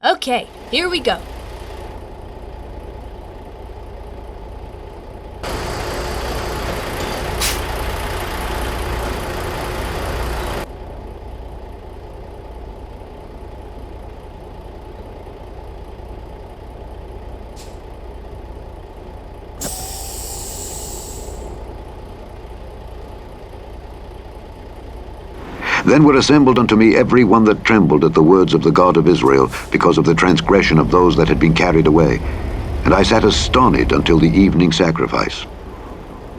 Okay, here we go. Then were assembled unto me every one that trembled at the words of the God of Israel, because of the transgression of those that had been carried away. And I sat astonished until the evening sacrifice.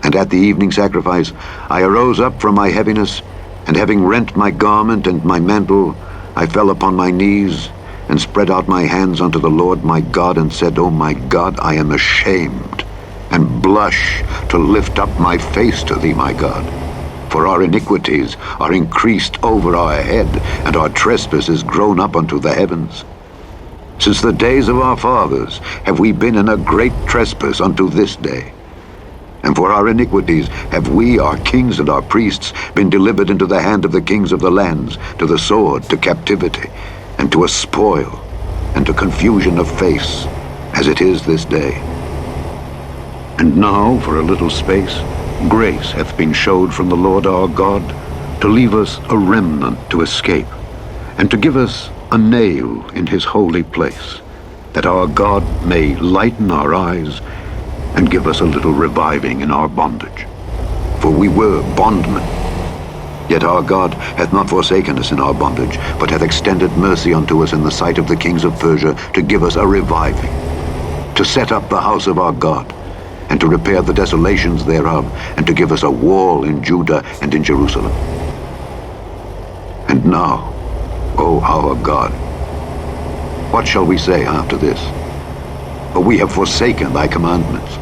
And at the evening sacrifice I arose up from my heaviness, and having rent my garment and my mantle, I fell upon my knees, and spread out my hands unto the Lord my God, and said, O my God, I am ashamed, and blush to lift up my face to thee, my God. For our iniquities are increased over our head, and our trespasses grown up unto the heavens. Since the days of our fathers have we been in a great trespass unto this day. And for our iniquities have we, our kings and our priests, been delivered into the hand of the kings of the lands, to the sword, to captivity, and to a spoil, and to confusion of face, as it is this day. And now, for a little space, grace hath been showed from the Lord our God, to leave us a remnant to escape, and to give us a nail in his holy place, that our God may lighten our eyes, and give us a little reviving in our bondage. For we were bondmen. Yet our God hath not forsaken us in our bondage, but hath extended mercy unto us in the sight of the kings of Persia, to give us a reviving, to set up the house of our God, and to repair the desolations thereof, and to give us a wall in Judah and in Jerusalem. And now, O our God, what shall we say after this? For we have forsaken thy commandments,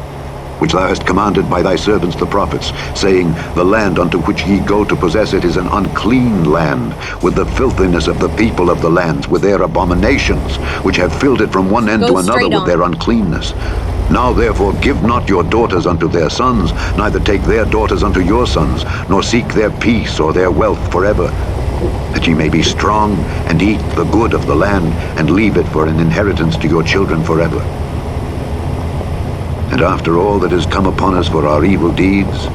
which thou hast commanded by thy servants the prophets, saying, The land unto which ye go to possess it is an unclean land, with the filthiness of the people of the lands, with their abominations, which have filled it from one end to another with their uncleanness. Now therefore give not your daughters unto their sons, neither take their daughters unto your sons, nor seek their peace or their wealth forever, that ye may be strong, and eat the good of the land, and leave it for an inheritance to your children forever. And after all that has come upon us for our evil deeds,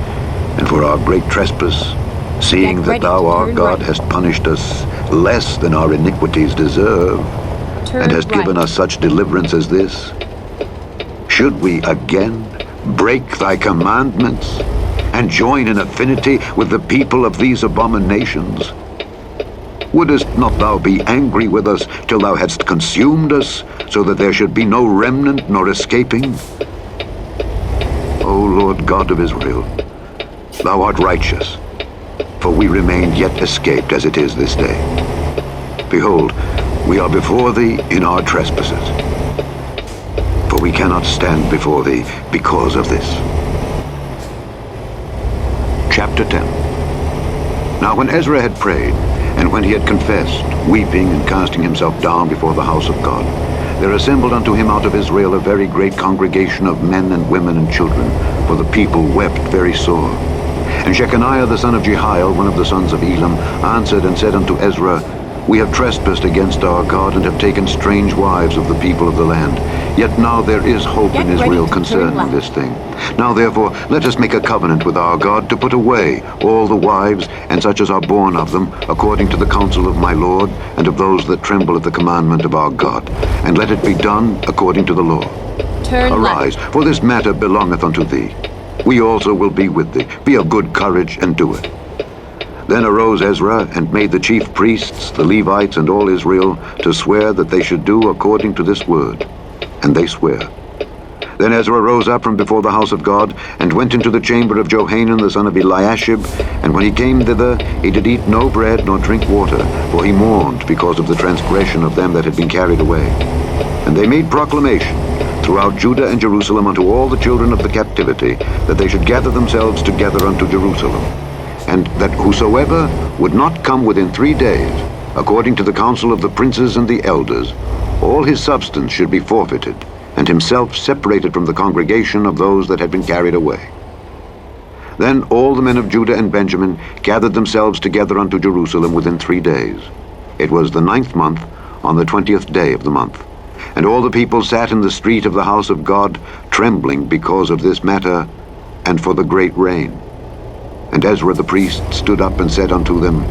and for our great trespass, seeing that thou our God hast punished us less than our iniquities deserve, and hast given us such deliverance as this, should we again break thy commandments, and join in affinity with the people of these abominations? Wouldest not thou be angry with us till thou hadst consumed us, so that there should be no remnant nor escaping? O Lord God of Israel, thou art righteous, for we remain yet escaped as it is this day. Behold, we are before thee in our trespasses, for we cannot stand before thee because of this. Chapter 10. Now when Ezra had prayed, and when he had confessed, weeping and casting himself down before the house of God, there assembled unto him out of Israel a very great congregation of men and women and children, for the people wept very sore. And Shechaniah the son of Jehiel, one of the sons of Elam, answered and said unto Ezra, We have trespassed against our God, and have taken strange wives of the people of the land. Yet now there is hope in Israel concerning this thing. Now therefore let us make a covenant with our God, to put away all the wives, and such as are born of them, according to the counsel of my Lord, and of those that tremble at the commandment of our God. And let it be done according to the law. Arise, for this matter belongeth unto thee. We also will be with thee. Be of good courage, and do it. Then arose Ezra, and made the chief priests, the Levites, and all Israel, to swear that they should do according to this word. And they sware. Then Ezra rose up from before the house of God, and went into the chamber of Johanan the son of Eliashib. And when he came thither, he did eat no bread, nor drink water, for he mourned because of the transgression of them that had been carried away. And they made proclamation throughout Judah and Jerusalem unto all the children of the captivity, that they should gather themselves together unto Jerusalem, and that whosoever would not come within 3 days, according to the counsel of the princes and the elders, all his substance should be forfeited, and himself separated from the congregation of those that had been carried away. Then all the men of Judah and Benjamin gathered themselves together unto Jerusalem within 3 days. It was the 9th month, on the 20th day of the month. And all the people sat in the street of the house of God, trembling because of this matter, and for the great rain. And Ezra the priest stood up and said unto them,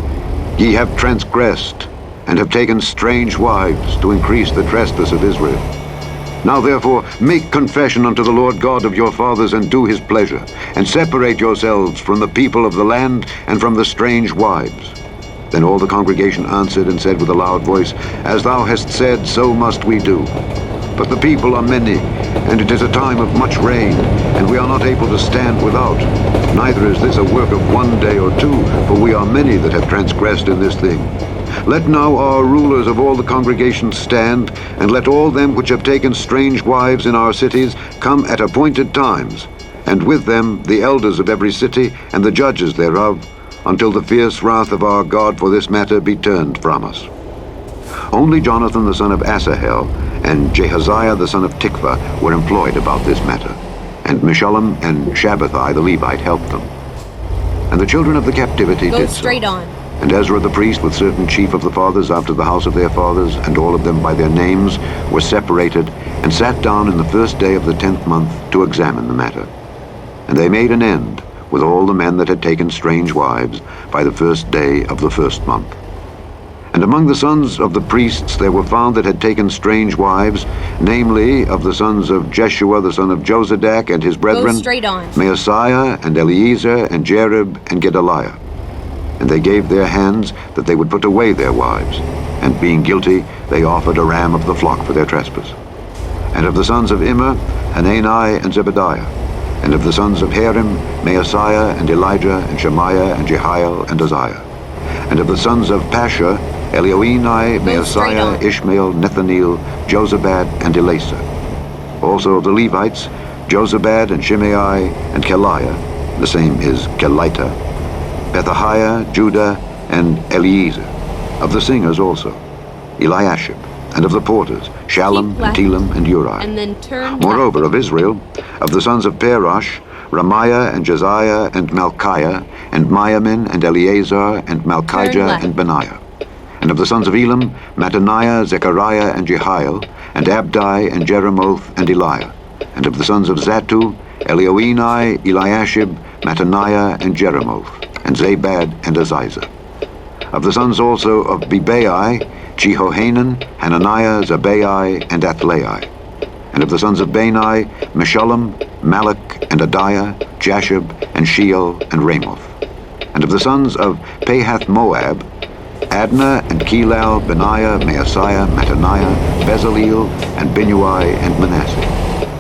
Ye have transgressed, and have taken strange wives, to increase the trespass of Israel. Now therefore make confession unto the Lord God of your fathers, and do his pleasure, and separate yourselves from the people of the land, and from the strange wives. Then all the congregation answered and said with a loud voice, As thou hast said, so must we do. But the people are many, and it is a time of much rain, and we are not able to stand without. Neither is this a work of one day or two, for we are many that have transgressed in this thing. Let now our rulers of all the congregation stand, and let all them which have taken strange wives in our cities come at appointed times, and with them the elders of every city and the judges thereof, until the fierce wrath of our God for this matter be turned from us. Only Jonathan the son of Asahel and Jehaziah the son of Tikvah were employed about this matter, and Meshullam and Shabbathai the Levite helped them. And the children of the captivity Go did straight so. on. And Ezra the priest, with certain chief of the fathers after the house of their fathers, and all of them by their names, were separated, and sat down in the first day of the 10th month to examine the matter. And they made an end with all the men that had taken strange wives by the first day of the first month. And among the sons of the priests there were found that had taken strange wives, namely of the sons of Jeshua the son of Jozadak and his brethren, Go straight on. Maaseiah and Eleazar and Jerib and Gedaliah. And they gave their hands that they would put away their wives, and being guilty, they offered a ram of the flock for their trespass. And of the sons of Immer, Hanani and Zebediah. And of the sons of Harim, Maaseiah and Elijah and Shemaiah and Jehiel and Uzziah. And of the sons of Pasha, Elioenai, Maaseiah, Ishmael, Nethaneel, Jozabad, and Elasa. Also of the Levites, Jozabad and Shimei and Keliah, the same is Kelita, Pethahiah, Judah, and Eliezer. Of the singers also, Eliashib. And of the porters, Shallum, and Telem, and Uri. And then turn Moreover, of Israel, of the sons of Perosh, Ramiah, and Josiah, and Malchiah, and Miamin, and Eleazar, and Malchijah, and Benaiah. And of the sons of Elam, Mattaniah, Zechariah, and Jehiel, and Abdi, and Jeremoth, and Eliah. And of the sons of Zatu, Elioenai, Eliashib, Mattaniah, and Jeremoth, and Zabad, and Aziza. Of the sons also of Bebai, Jehohanan, Hananiah, Zabai, and Athlai. And of the sons of Bani, Meshullam, Malach, and Adiah, Jashub, and Sheol, and Ramoth. And of the sons of Pahath Moab, Adnah, and Kelal, Benaiah, Maaseiah, Mattaniah, Bezaleel, and Binnui, and Manasseh.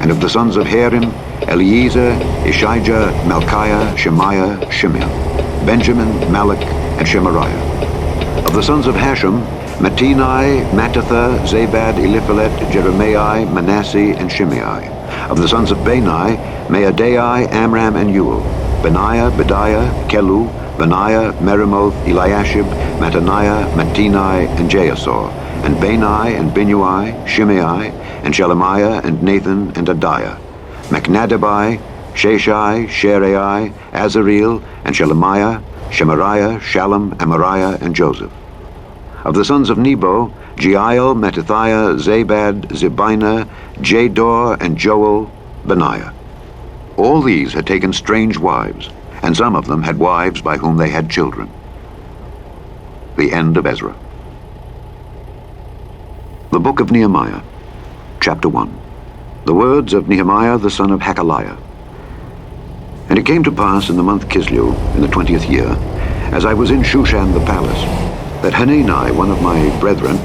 And of the sons of Harim, Eliezer, Ishijah, Malchiah, Shemaiah, Shimeon, Benjamin, Malach, and Shemariah. Of the sons of Hashem, Mattenai, Mattatha, Zabad, Eliphalet, Jeremiah, Manasseh, and Shimei. Of the sons of Bani, Maadai, Amram, and Uel, Benaiah, Bediah, Kelu, Benaiah, Meremoth, Eliashib, Mattaniah, Mattenai, and Jaasor, and Bani, and Binnui, Shimei, and Shelemiah, and Nathan, and Adiah, Machnadabai, Sheshai, Sherai, Azareel, and Shelemiah, Shemariah, Shallum, Amariah, and Joseph. Of the sons of Nebo, Jeiel, Mattithiah, Zabad, Zebina, Jador, and Joel, Benaiah. All these had taken strange wives, and some of them had wives by whom they had children. The end of Ezra. The book of Nehemiah, chapter 1. The words of Nehemiah the son of Hakaliah. And it came to pass in the month Kislew, in the 20th year, as I was in Shushan the palace, that Hanani, one of my brethren,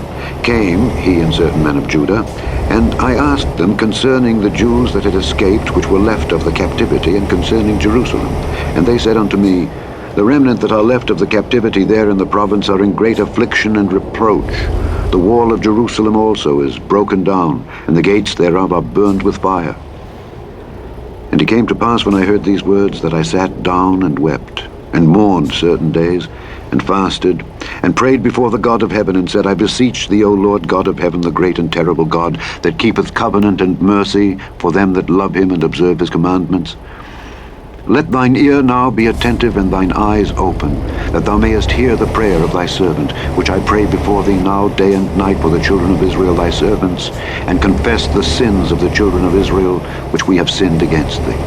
came, he and certain men of Judah, and I asked them concerning the Jews that had escaped, which were left of the captivity, and concerning Jerusalem. And they said unto me, The remnant that are left of the captivity there in the province are in great affliction and reproach. The wall of Jerusalem also is broken down, and the gates thereof are burned with fire. And it came to pass when I heard these words that I sat down and wept, and mourned certain days, and fasted, and prayed before the God of heaven, and said, I beseech thee, O Lord God of heaven, the great and terrible God, that keepeth covenant and mercy for them that love him and observe his commandments. Let thine ear now be attentive and thine eyes open, that thou mayest hear the prayer of thy servant, which I pray before thee now day and night for the children of Israel thy servants, and confess the sins of the children of Israel, which we have sinned against thee.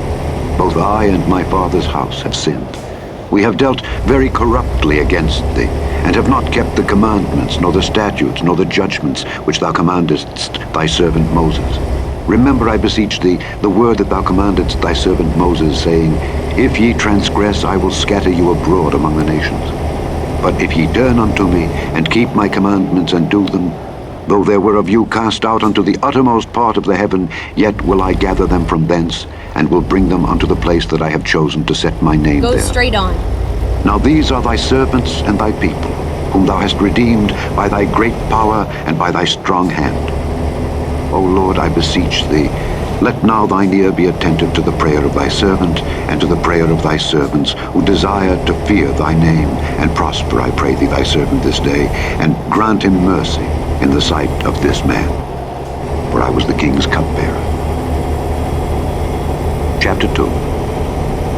Both I and my father's house have sinned. We have dealt very corruptly against thee, and have not kept the commandments, nor the statutes, nor the judgments, which thou commandest thy servant Moses. Remember, I beseech thee, the word that thou commandedst thy servant Moses, saying, If ye transgress, I will scatter you abroad among the nations. But if ye turn unto me, and keep my commandments, and do them, though there were of you cast out unto the uttermost part of the heaven, yet will I gather them from thence, and will bring them unto the place that I have chosen to set my name there. Go straight on. Now these are thy servants and thy people, whom thou hast redeemed by thy great power and by thy strong hand. O Lord, I beseech thee, let now thine ear be attentive to the prayer of thy servant, and to the prayer of thy servants, who desire to fear thy name, and prosper, I pray thee, thy servant this day, and grant him mercy in the sight of this man. For I was the king's cupbearer. Chapter 2.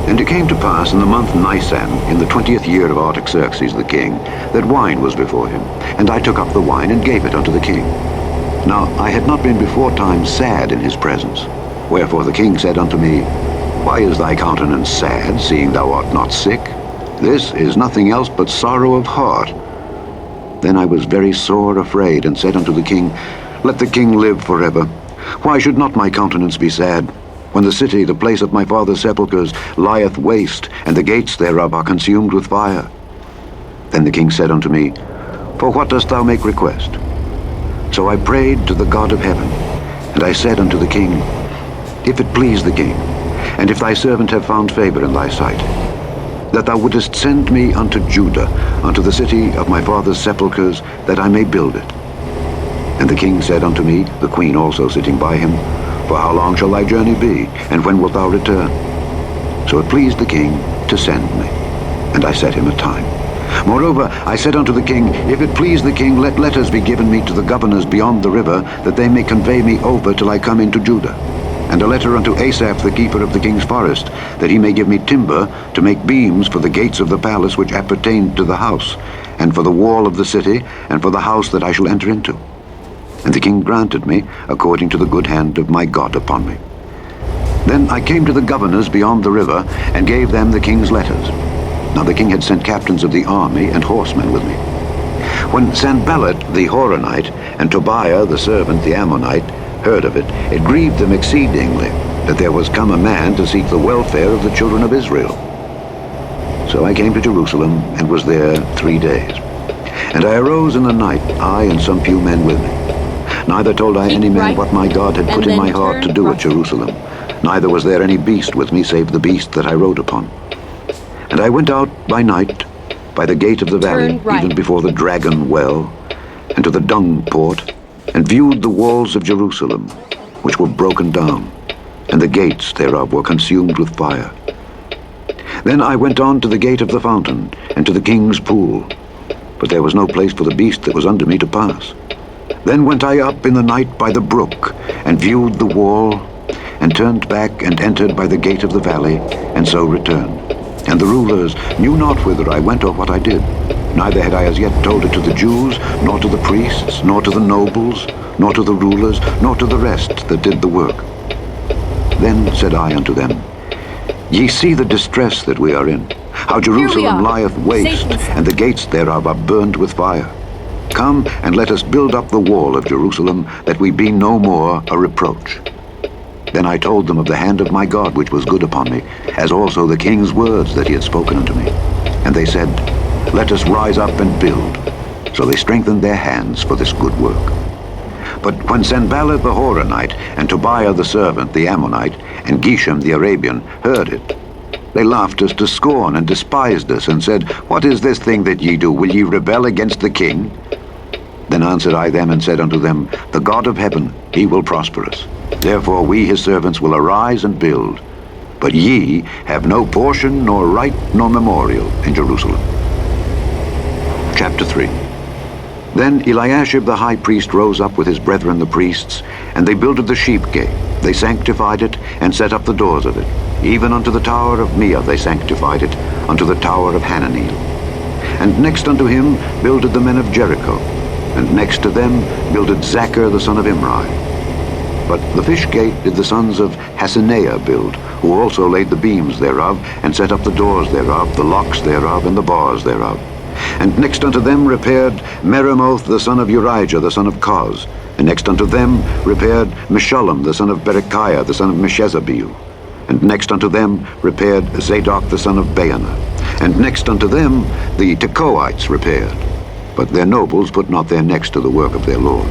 And it came to pass in the month Nisan, in the 20th year of Artaxerxes the king, that wine was before him. And I took up the wine, and gave it unto the king. Now I had not been before time sad in his presence. Wherefore the king said unto me, Why is thy countenance sad, seeing thou art not sick? This is nothing else but sorrow of heart. Then I was very sore afraid, and said unto the king, Let the king live forever. Why should not my countenance be sad, when the city, the place of my father's sepulchres, lieth waste, and the gates thereof are consumed with fire? Then the king said unto me, For what dost thou make request? So I prayed to the God of heaven, and I said unto the king, If it please the king, and if thy servant have found favor in thy sight, that thou wouldest send me unto Judah, unto the city of my father's sepulchres, that I may build it. And the king said unto me, the queen also sitting by him, For how long shall thy journey be, and when wilt thou return? So it pleased the king to send me, and I set him a time. Moreover, I said unto the king, If it please the king, let letters be given me to the governors beyond the river, that they may convey me over till I come into Judah. And a letter unto Asaph the keeper of the king's forest, that he may give me timber to make beams for the gates of the palace which appertain to the house, and for the wall of the city, and for the house that I shall enter into. And the king granted me, according to the good hand of my God upon me. Then I came to the governors beyond the river, and gave them the king's letters. Now the king had sent captains of the army and horsemen with me. When Sanballat the Horonite and Tobiah the servant the Ammonite heard of it, it grieved them exceedingly, that there was come a man to seek the welfare of the children of Israel. So I came to Jerusalem, and was there 3 days. And I arose in the night, I and some few men with me. Neither told I any man what my God had put in my heart to do at Jerusalem. Neither was there any beast with me, save the beast that I rode upon. And I went out by night, by the gate of the valley, even before the dragon well, and to the dung port, and viewed the walls of Jerusalem, which were broken down, and the gates thereof were consumed with fire. Then I went on to the gate of the fountain, and to the king's pool, but there was no place for the beast that was under me to pass. Then went I up in the night by the brook, and viewed the wall, and turned back and entered by the gate of the valley, and so returned. And the rulers knew not whither I went or what I did. Neither had I as yet told it to the Jews, nor to the priests, nor to the nobles, nor to the rulers, nor to the rest that did the work. Then said I unto them, Ye see the distress that we are in, how Jerusalem lieth waste, and the gates thereof are burned with fire. Come, and let us build up the wall of Jerusalem, that we be no more a reproach. Then I told them of the hand of my God which was good upon me, as also the king's words that he had spoken unto me. And they said, Let us rise up and build. So they strengthened their hands for this good work. But when Sanballat the Horonite, and Tobiah the servant, the Ammonite, and Geshem the Arabian heard it, they laughed us to scorn, and despised us, and said, What is this thing that ye do? Will ye rebel against the king? Then answered I them, and said unto them, The God of heaven, he will prosper us. Therefore we his servants will arise and build. But ye have no portion, nor right, nor memorial in Jerusalem. Chapter 3. Then Eliashib the high priest rose up with his brethren the priests, and they builded the sheep gate. They sanctified it, and set up the doors of it. even unto the tower of Meah they sanctified it, unto the tower of Hananeel. And next unto him builded the men of Jericho, and next to them builded Zachar the son of Imri. But the fish gate did the sons of Hasenaah build, who also laid the beams thereof, and set up the doors thereof, the locks thereof, and the bars thereof. And next unto them repaired Meremoth the son of Urijah the son of Koz. And next unto them repaired Meshullam the son of Berechiah the son of Meshezabeel. And next unto them repaired Zadok the son of Baana. And next unto them the Tekoites repaired. But their nobles put not their necks to the work of their lord.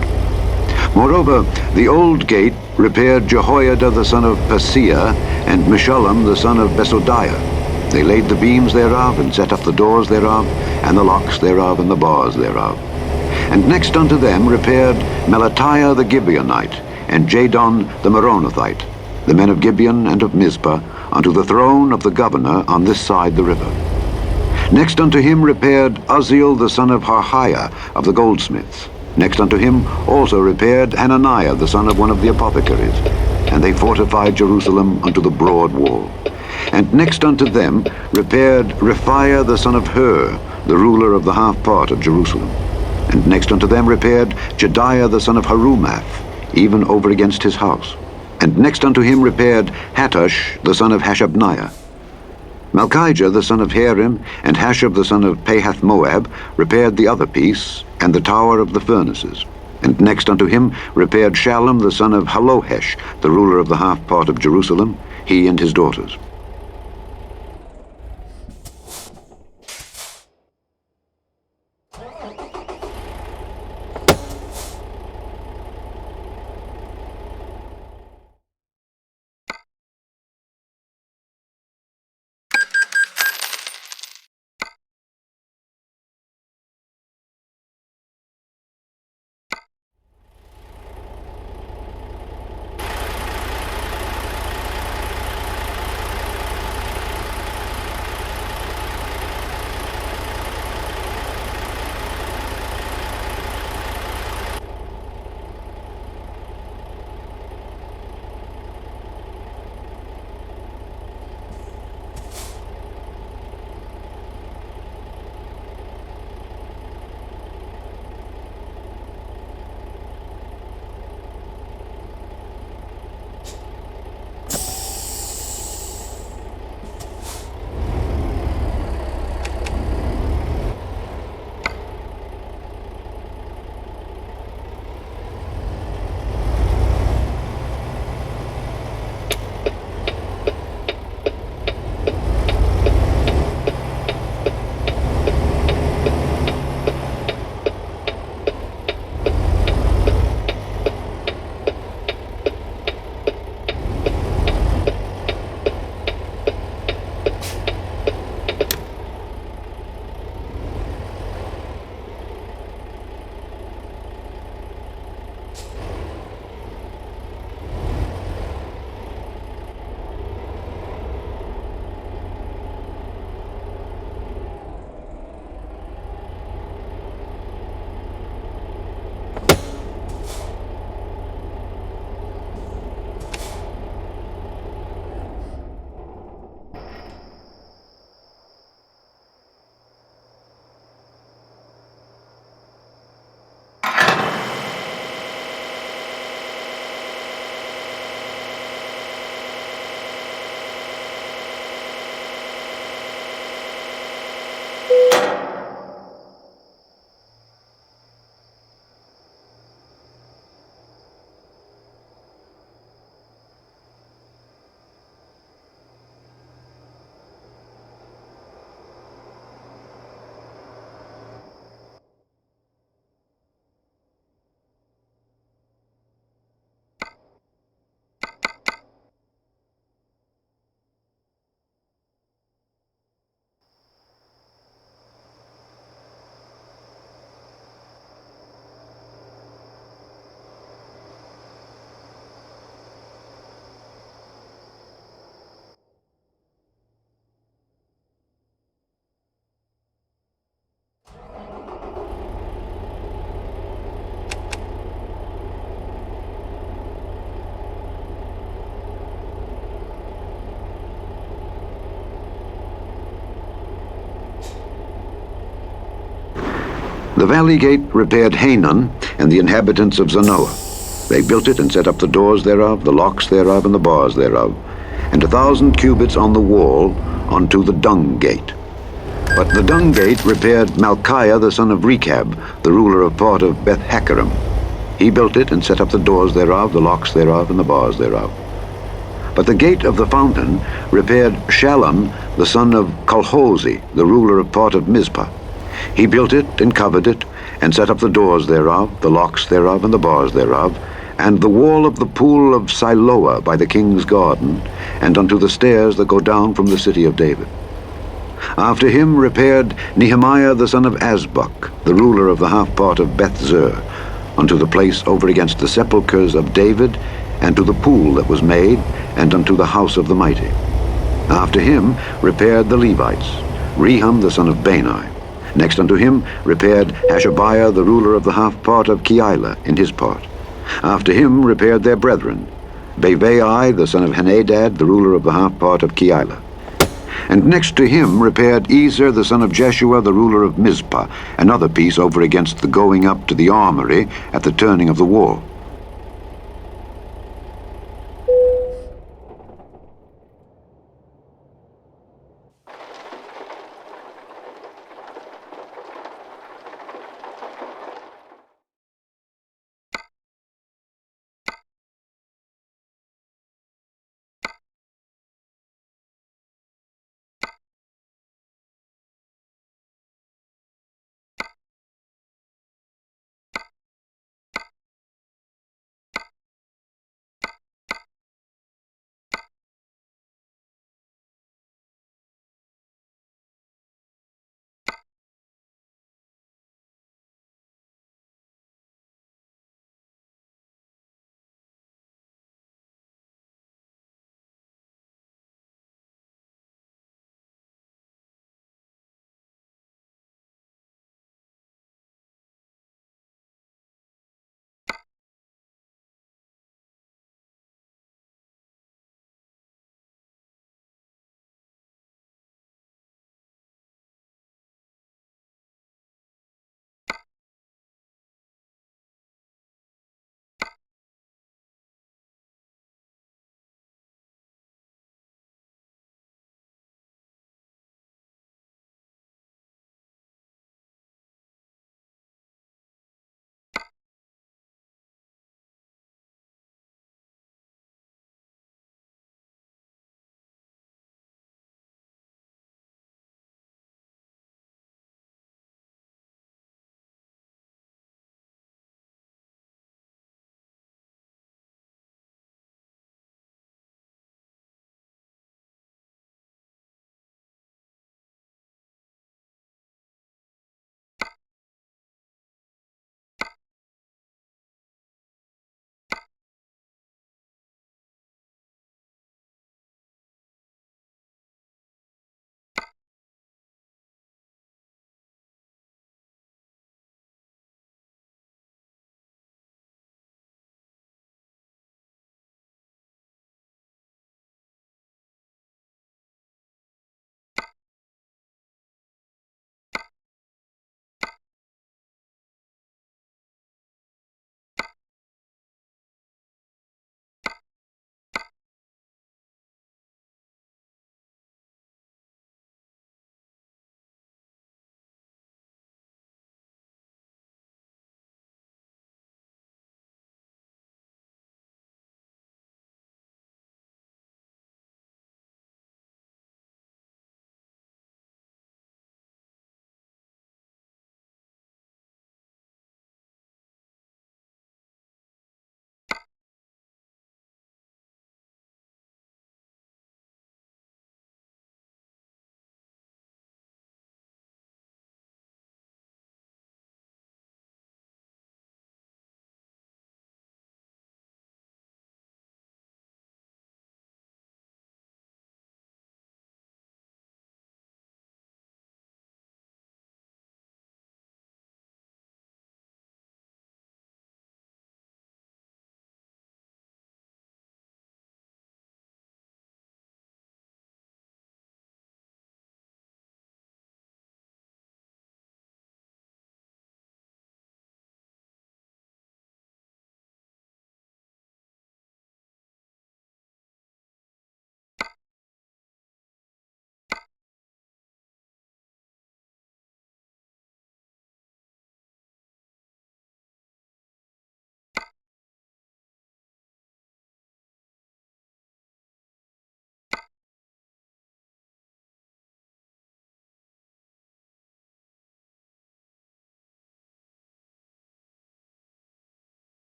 Moreover, the old gate repaired Jehoiada the son of Paseah, and Meshullam the son of Besodiah. They laid the beams thereof, and set up the doors thereof, and the locks thereof, and the bars thereof. And next unto them repaired Melatiah the Gibeonite, and Jadon the Meronothite, the men of Gibeon and of Mizpah, unto the throne of the governor on this side the river. Next unto him repaired Uzziel the son of Harhiah of the goldsmiths. Next unto him also repaired Hananiah the son of one of the apothecaries. And they fortified Jerusalem unto the broad wall. And next unto them repaired Rephaiah the son of Hur, the ruler of the half part of Jerusalem. And next unto them repaired Jediah the son of Harumath, even over against his house. And next unto him repaired Hattush the son of Hashabniah. Malchijah the son of Harim and Hashab the son of Pahath-Moab repaired the other piece, and the tower of the furnaces. And next unto him repaired Shallum the son of Halohesh, the ruler of the half part of Jerusalem, he and his daughters. The valley gate repaired Hanan and the inhabitants of Zanoah. They built it and set up the doors thereof, the locks thereof, and the bars thereof, and 1,000 cubits on the wall unto the dung gate. But the dung gate repaired Malchiah the son of Rechab, the ruler of part of Beth-Hakerem. He built it and set up the doors thereof, the locks thereof, and the bars thereof. But the gate of the fountain repaired Shallum the son of Colhozi, the ruler of part of Mizpah. He built it and covered it, and set up the doors thereof, the locks thereof, and the bars thereof, and the wall of the pool of Siloah by the king's garden, and unto the stairs that go down from the city of David. After him repaired Nehemiah the son of Azbuk, the ruler of the half part of Beth-zur, unto the place over against the sepulchres of David, and to the pool that was made, and unto the house of the mighty. After him repaired the Levites, Rehum the son of Bani. Next unto him repaired Hashabiah the ruler of the half part of Keilah in his part. After him repaired their brethren, Bavai the son of Henadad, the ruler of the half part of Keilah. And next to him repaired Ezer the son of Jeshua, the ruler of Mizpah, another piece over against the going up to the armory at the turning of the wall.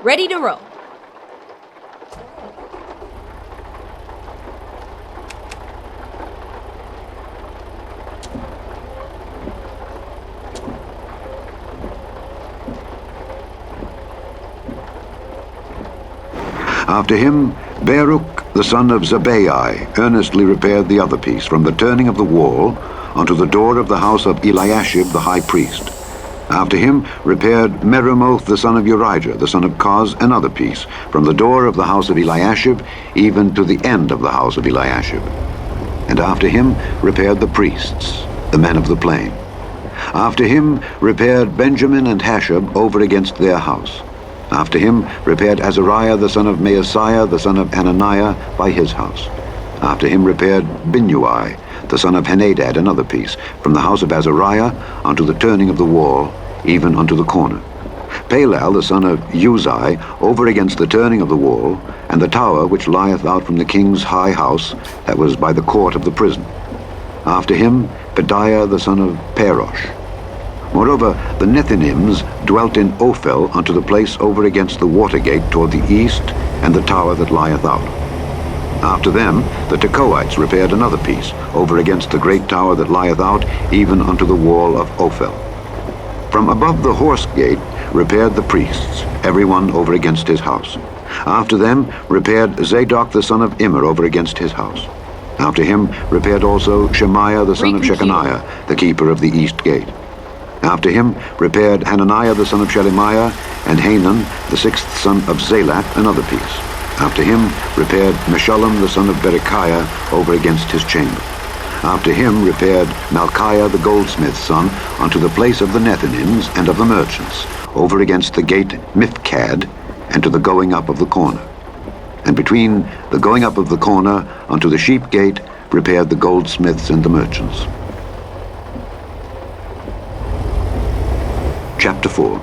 Ready to roll. After him, Baruch the son of Zabbai earnestly repaired the other piece from the turning of the wall unto the door of the house of Eliashib the high priest. After him repaired Meremoth the son of Urijah, the son of Koz, another piece, from the door of the house of Eliashib even to the end of the house of Eliashib. And after him repaired the priests, the men of the plain. After him repaired Benjamin and Hashab over against their house. After him repaired Azariah the son of Maaseiah, the son of Hananiah, by his house. After him repaired Binnui, the son of Henadad, another piece, from the house of Azariah unto the turning of the wall, even unto the corner. Palal, the son of Uzai, over against the turning of the wall, and the tower which lieth out from the king's high house, that was by the court of the prison. After him Pedaiah the son of Parosh. Moreover, the Nethinims dwelt in Ophel unto the place over against the water gate toward the east, and the tower that lieth out. After them the Tekoites repaired another piece, over against the great tower that lieth out, even unto the wall of Ophel. From above the horse gate repaired the priests, every one over against his house. After them repaired Zadok the son of Immer over against his house. After him repaired also Shemaiah the son of Shechaniah, the keeper of the east gate. After him repaired Hananiah the son of Shelemiah, and Hanan the sixth son of Zalak, another piece. After him repaired Meshullam the son of Berechiah over against his chamber. After him repaired Malchiah the goldsmith's son unto the place of the Nethinims and of the merchants, over against the gate Mifkad, and to the going up of the corner. And between the going up of the corner unto the sheep gate repaired the goldsmiths and the merchants. Chapter 4.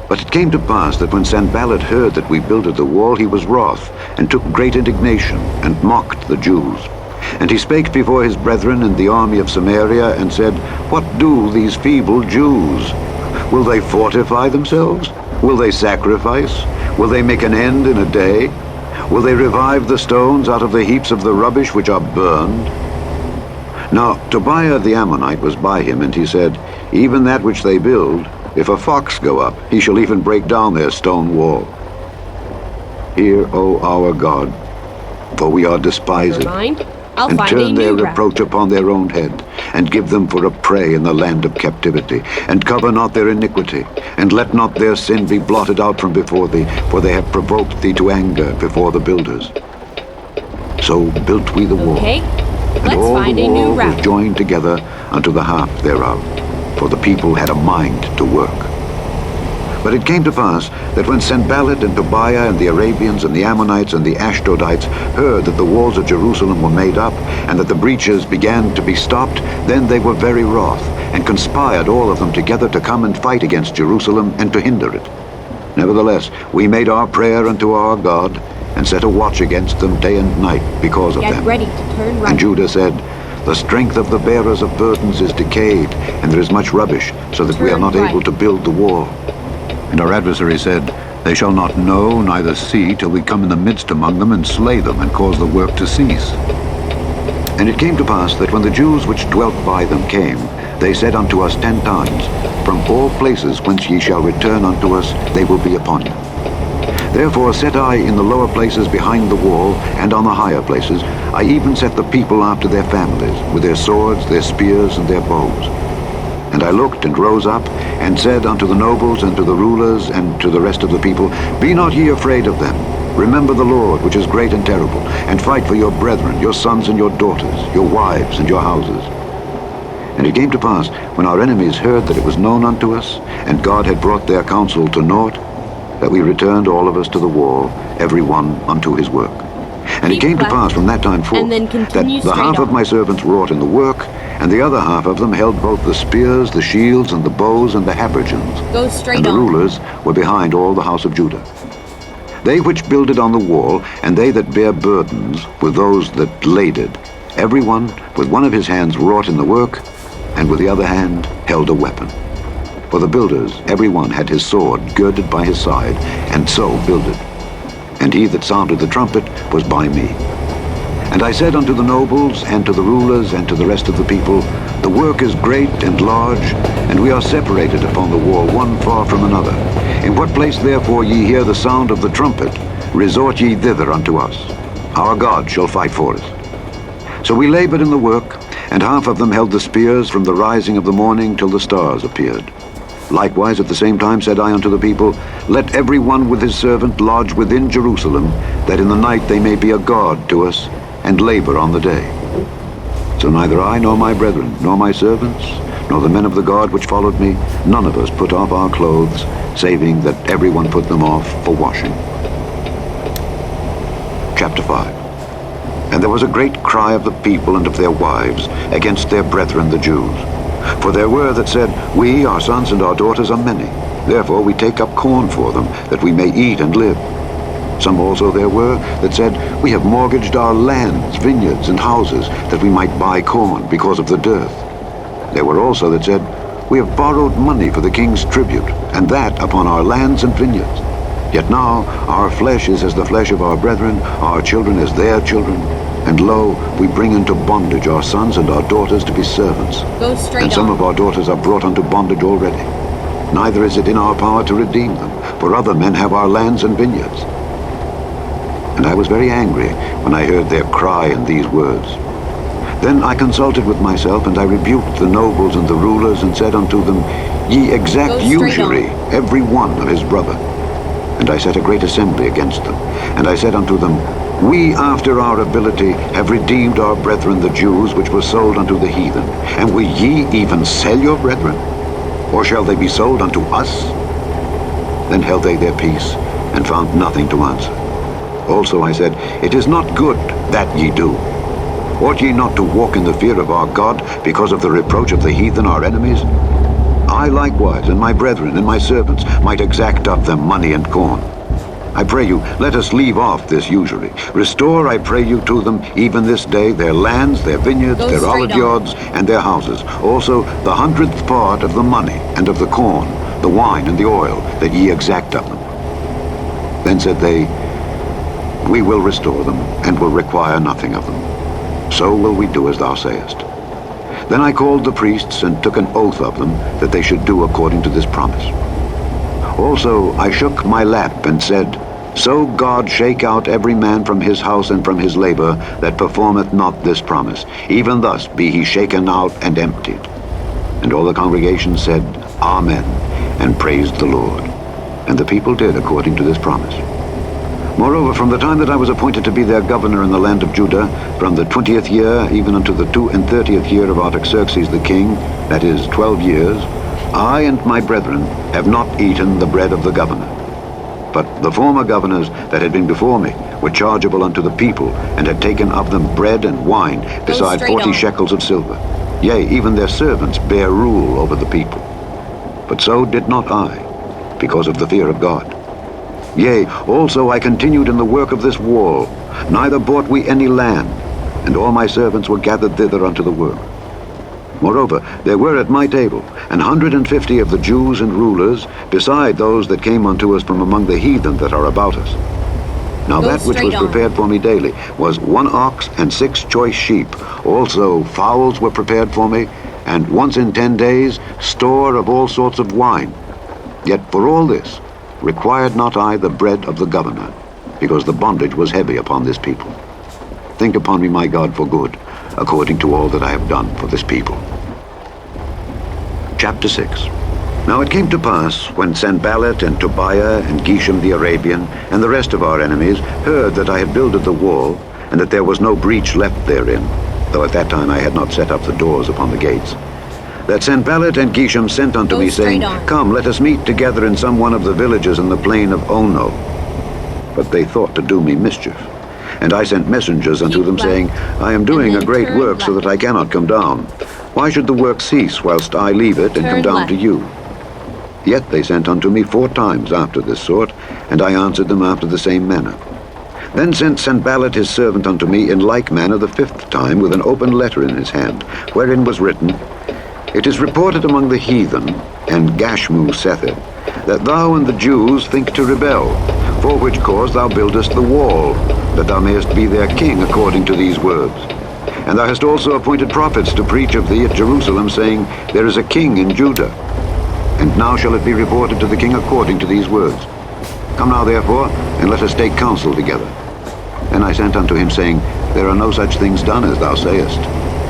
But it came to pass that when Sanballat heard that we builded the wall, he was wroth, and took great indignation, and mocked the Jews. And he spake before his brethren in the army of Samaria, and said, What do these feeble Jews? Will they fortify themselves? Will they sacrifice? Will they make an end in a day? Will they revive the stones out of the heaps of the rubbish which are burned? Now Tobiah the Ammonite was by him, and he said, Even that which they build, if a fox go up, he shall even break down their stone wall. Hear, O our God, for we are despised, and turn their reproach upon their own head, and give them for a prey in the land of captivity, and cover not their iniquity, and let not their sin be blotted out from before thee, for they have provoked thee to anger before the builders. So built we the wall, and all the wall was joined together unto the half thereof, for the people had a mind to work. But it came to pass that when Sanballat and Tobiah and the Arabians and the Ammonites and the Ashdodites heard that the walls of Jerusalem were made up, and that the breaches began to be stopped, then they were very wroth, and conspired all of them together to come and fight against Jerusalem and to hinder it. Nevertheless, we made our prayer unto our God, and set a watch against them day and night because of them. Ready to turn right. And Judah said, The strength of the bearers of burdens is decayed, and there is much rubbish, so that we are not able to build the wall. And our adversary said, They shall not know, neither see, till we come in the midst among them, and slay them, and cause the work to cease. And it came to pass that when the Jews which dwelt by them came, they said unto us 10 times, From all places whence ye shall return unto us, they will be upon you. Therefore set I in the lower places behind the wall, and on the higher places, I even set the people after their families, with their swords, their spears, and their bows. And I looked and rose up, and said unto the nobles, and to the rulers, and to the rest of the people, Be not ye afraid of them. Remember the Lord, which is great and terrible, and fight for your brethren, your sons and your daughters, your wives and your houses. And it came to pass, when our enemies heard that it was known unto us, and God had brought their counsel to naught, that we returned all of us to the wall, every one unto his work. And it came to pass from that time forth that the half of my servants wrought in the work, and the other half of them held both the spears, the shields, and the bows, and the habergeons. And the rulers were behind all the house of Judah. They which builded on the wall, and they that bare burdens, were those that laded. Every one with one of his hands wrought in the work, and with the other hand held a weapon. For the builders, every one had his sword girded by his side, and so builded. And he that sounded the trumpet was by me. And I said unto the nobles, and to the rulers, and to the rest of the people, the work is great and large, and we are separated upon the war, one far from another. In what place therefore ye hear the sound of the trumpet, resort ye thither unto us. Our God shall fight for us. So we labored in the work, and half of them held the spears from the rising of the morning till the stars appeared. Likewise at the same time said I unto the people, let every one with his servant lodge within Jerusalem, that in the night they may be a guard to us, and labor on the day. So neither I nor my brethren, nor my servants, nor the men of the guard which followed me, none of us put off our clothes, saving that every one put them off for washing. Chapter 5. And there was a great cry of the people and of their wives against their brethren the Jews. For there were that said, we, our sons and our daughters, are many. Therefore we take up corn for them, that we may eat and live. Some also there were that said, we have mortgaged our lands, vineyards, and houses, that we might buy corn because of the dearth. There were also that said, we have borrowed money for the king's tribute, and that upon our lands and vineyards. Yet now our flesh is as the flesh of our brethren, our children as their children. And lo, we bring into bondage our sons and our daughters to be servants. And some of our daughters are brought unto bondage already. Neither is it in our power to redeem them, for other men have our lands and vineyards. And I was very angry when I heard their cry in these words. Then I consulted with myself, and I rebuked the nobles and the rulers, and said unto them, ye exact usury, every one of his brother. And I set a great assembly against them. And I said unto them, we after our ability have redeemed our brethren the Jews, which were sold unto the heathen. And will ye even sell your brethren? Or shall they be sold unto us? Then held they their peace, and found nothing to answer. Also I said, it is not good that ye do. Ought ye not to walk in the fear of our God, because of the reproach of the heathen our enemies? I likewise, and my brethren, and my servants, might exact of them money and corn. I pray you, let us leave off this usury. Restore, I pray you, to them, even this day, their lands, their vineyards, their oliveyards, and their houses. Also the 100th part of the money, and of the corn, the wine, and the oil, that ye exact of them. Then said they, we will restore them, and will require nothing of them. So will we do as thou sayest. Then I called the priests, and took an oath of them, that they should do according to this promise. Also I shook my lap, and said, so God shake out every man from his house and from his labor, that performeth not this promise. Even thus be he shaken out and emptied. And all the congregation said, Amen, and praised the Lord. And the people did according to this promise. Moreover, from the time that I was appointed to be their governor in the land of Judah, from the 20th year even unto the 32nd year of Artaxerxes the king, that is 12 years, I and my brethren have not eaten the bread of the governor. But the former governors that had been before me were chargeable unto the people, and had taken of them bread and wine, beside 40 shekels of silver. Yea, even their servants bear rule over the people. But so did not I, because of the fear of God. Yea, also I continued in the work of this wall, neither bought we any land, and all my servants were gathered thither unto the work. Moreover, there were at my table 150 of the Jews and rulers, beside those that came unto us from among the heathen that are about us. Now that which was prepared for me daily was 1 ox and 6 choice sheep. Also fowls were prepared for me, and once in 10 days store of all sorts of wine. Yet for all this required not I the bread of the governor, because the bondage was heavy upon this people. Think upon me, my God, for good, according to all that I have done for this people. Chapter 6. Now it came to pass, when Sanballat and Tobiah and Geshem the Arabian and the rest of our enemies heard that I had builded the wall, and that there was no breach left therein, though at that time I had not set up the doors upon the gates, that Sanballat and Geshem sent unto me, saying, Come, let us meet together in some one of the villages in the plain of Ono. But they thought to do me mischief. And I sent messengers unto them, saying, I am doing a great work, so that I cannot come down. Why should the work cease, whilst I leave it and come down to you? Yet they sent unto me 4 times after this sort, and I answered them after the same manner. Then sent Sanballat his servant unto me in like manner the 5th time, with an open letter in his hand, wherein was written, It is reported among the heathen, and Gashmu Sethir, that thou and the Jews think to rebel, for which cause thou buildest the wall, that thou mayest be their king according to these words. And thou hast also appointed prophets to preach of thee at Jerusalem, saying, There is a king in Judah. And now shall it be reported to the king according to these words. Come now therefore, and let us take counsel together. Then I sent unto him, saying, There are no such things done as thou sayest,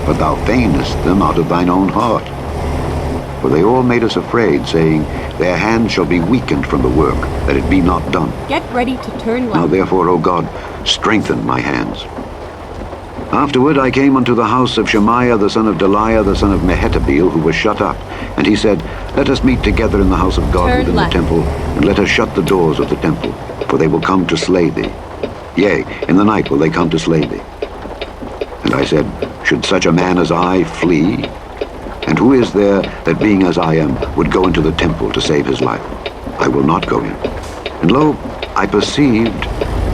but thou feignest them out of thine own heart. For they all made us afraid, saying, Their hands shall be weakened from the work, that it be not done. Get ready to turn left. Now therefore, O God, strengthen my hands. Afterward I came unto the house of Shemaiah the son of Deliah the son of Mehetabeel, who was shut up. And he said, Let us meet together in the house of God within the temple, and let us shut the doors of the temple, for they will come to slay thee. Yea, in the night will they come to slay thee. And I said, Should such a man as I flee? And who is there that, being as I am, would go into the temple to save his life? I will not go in. And lo, I perceived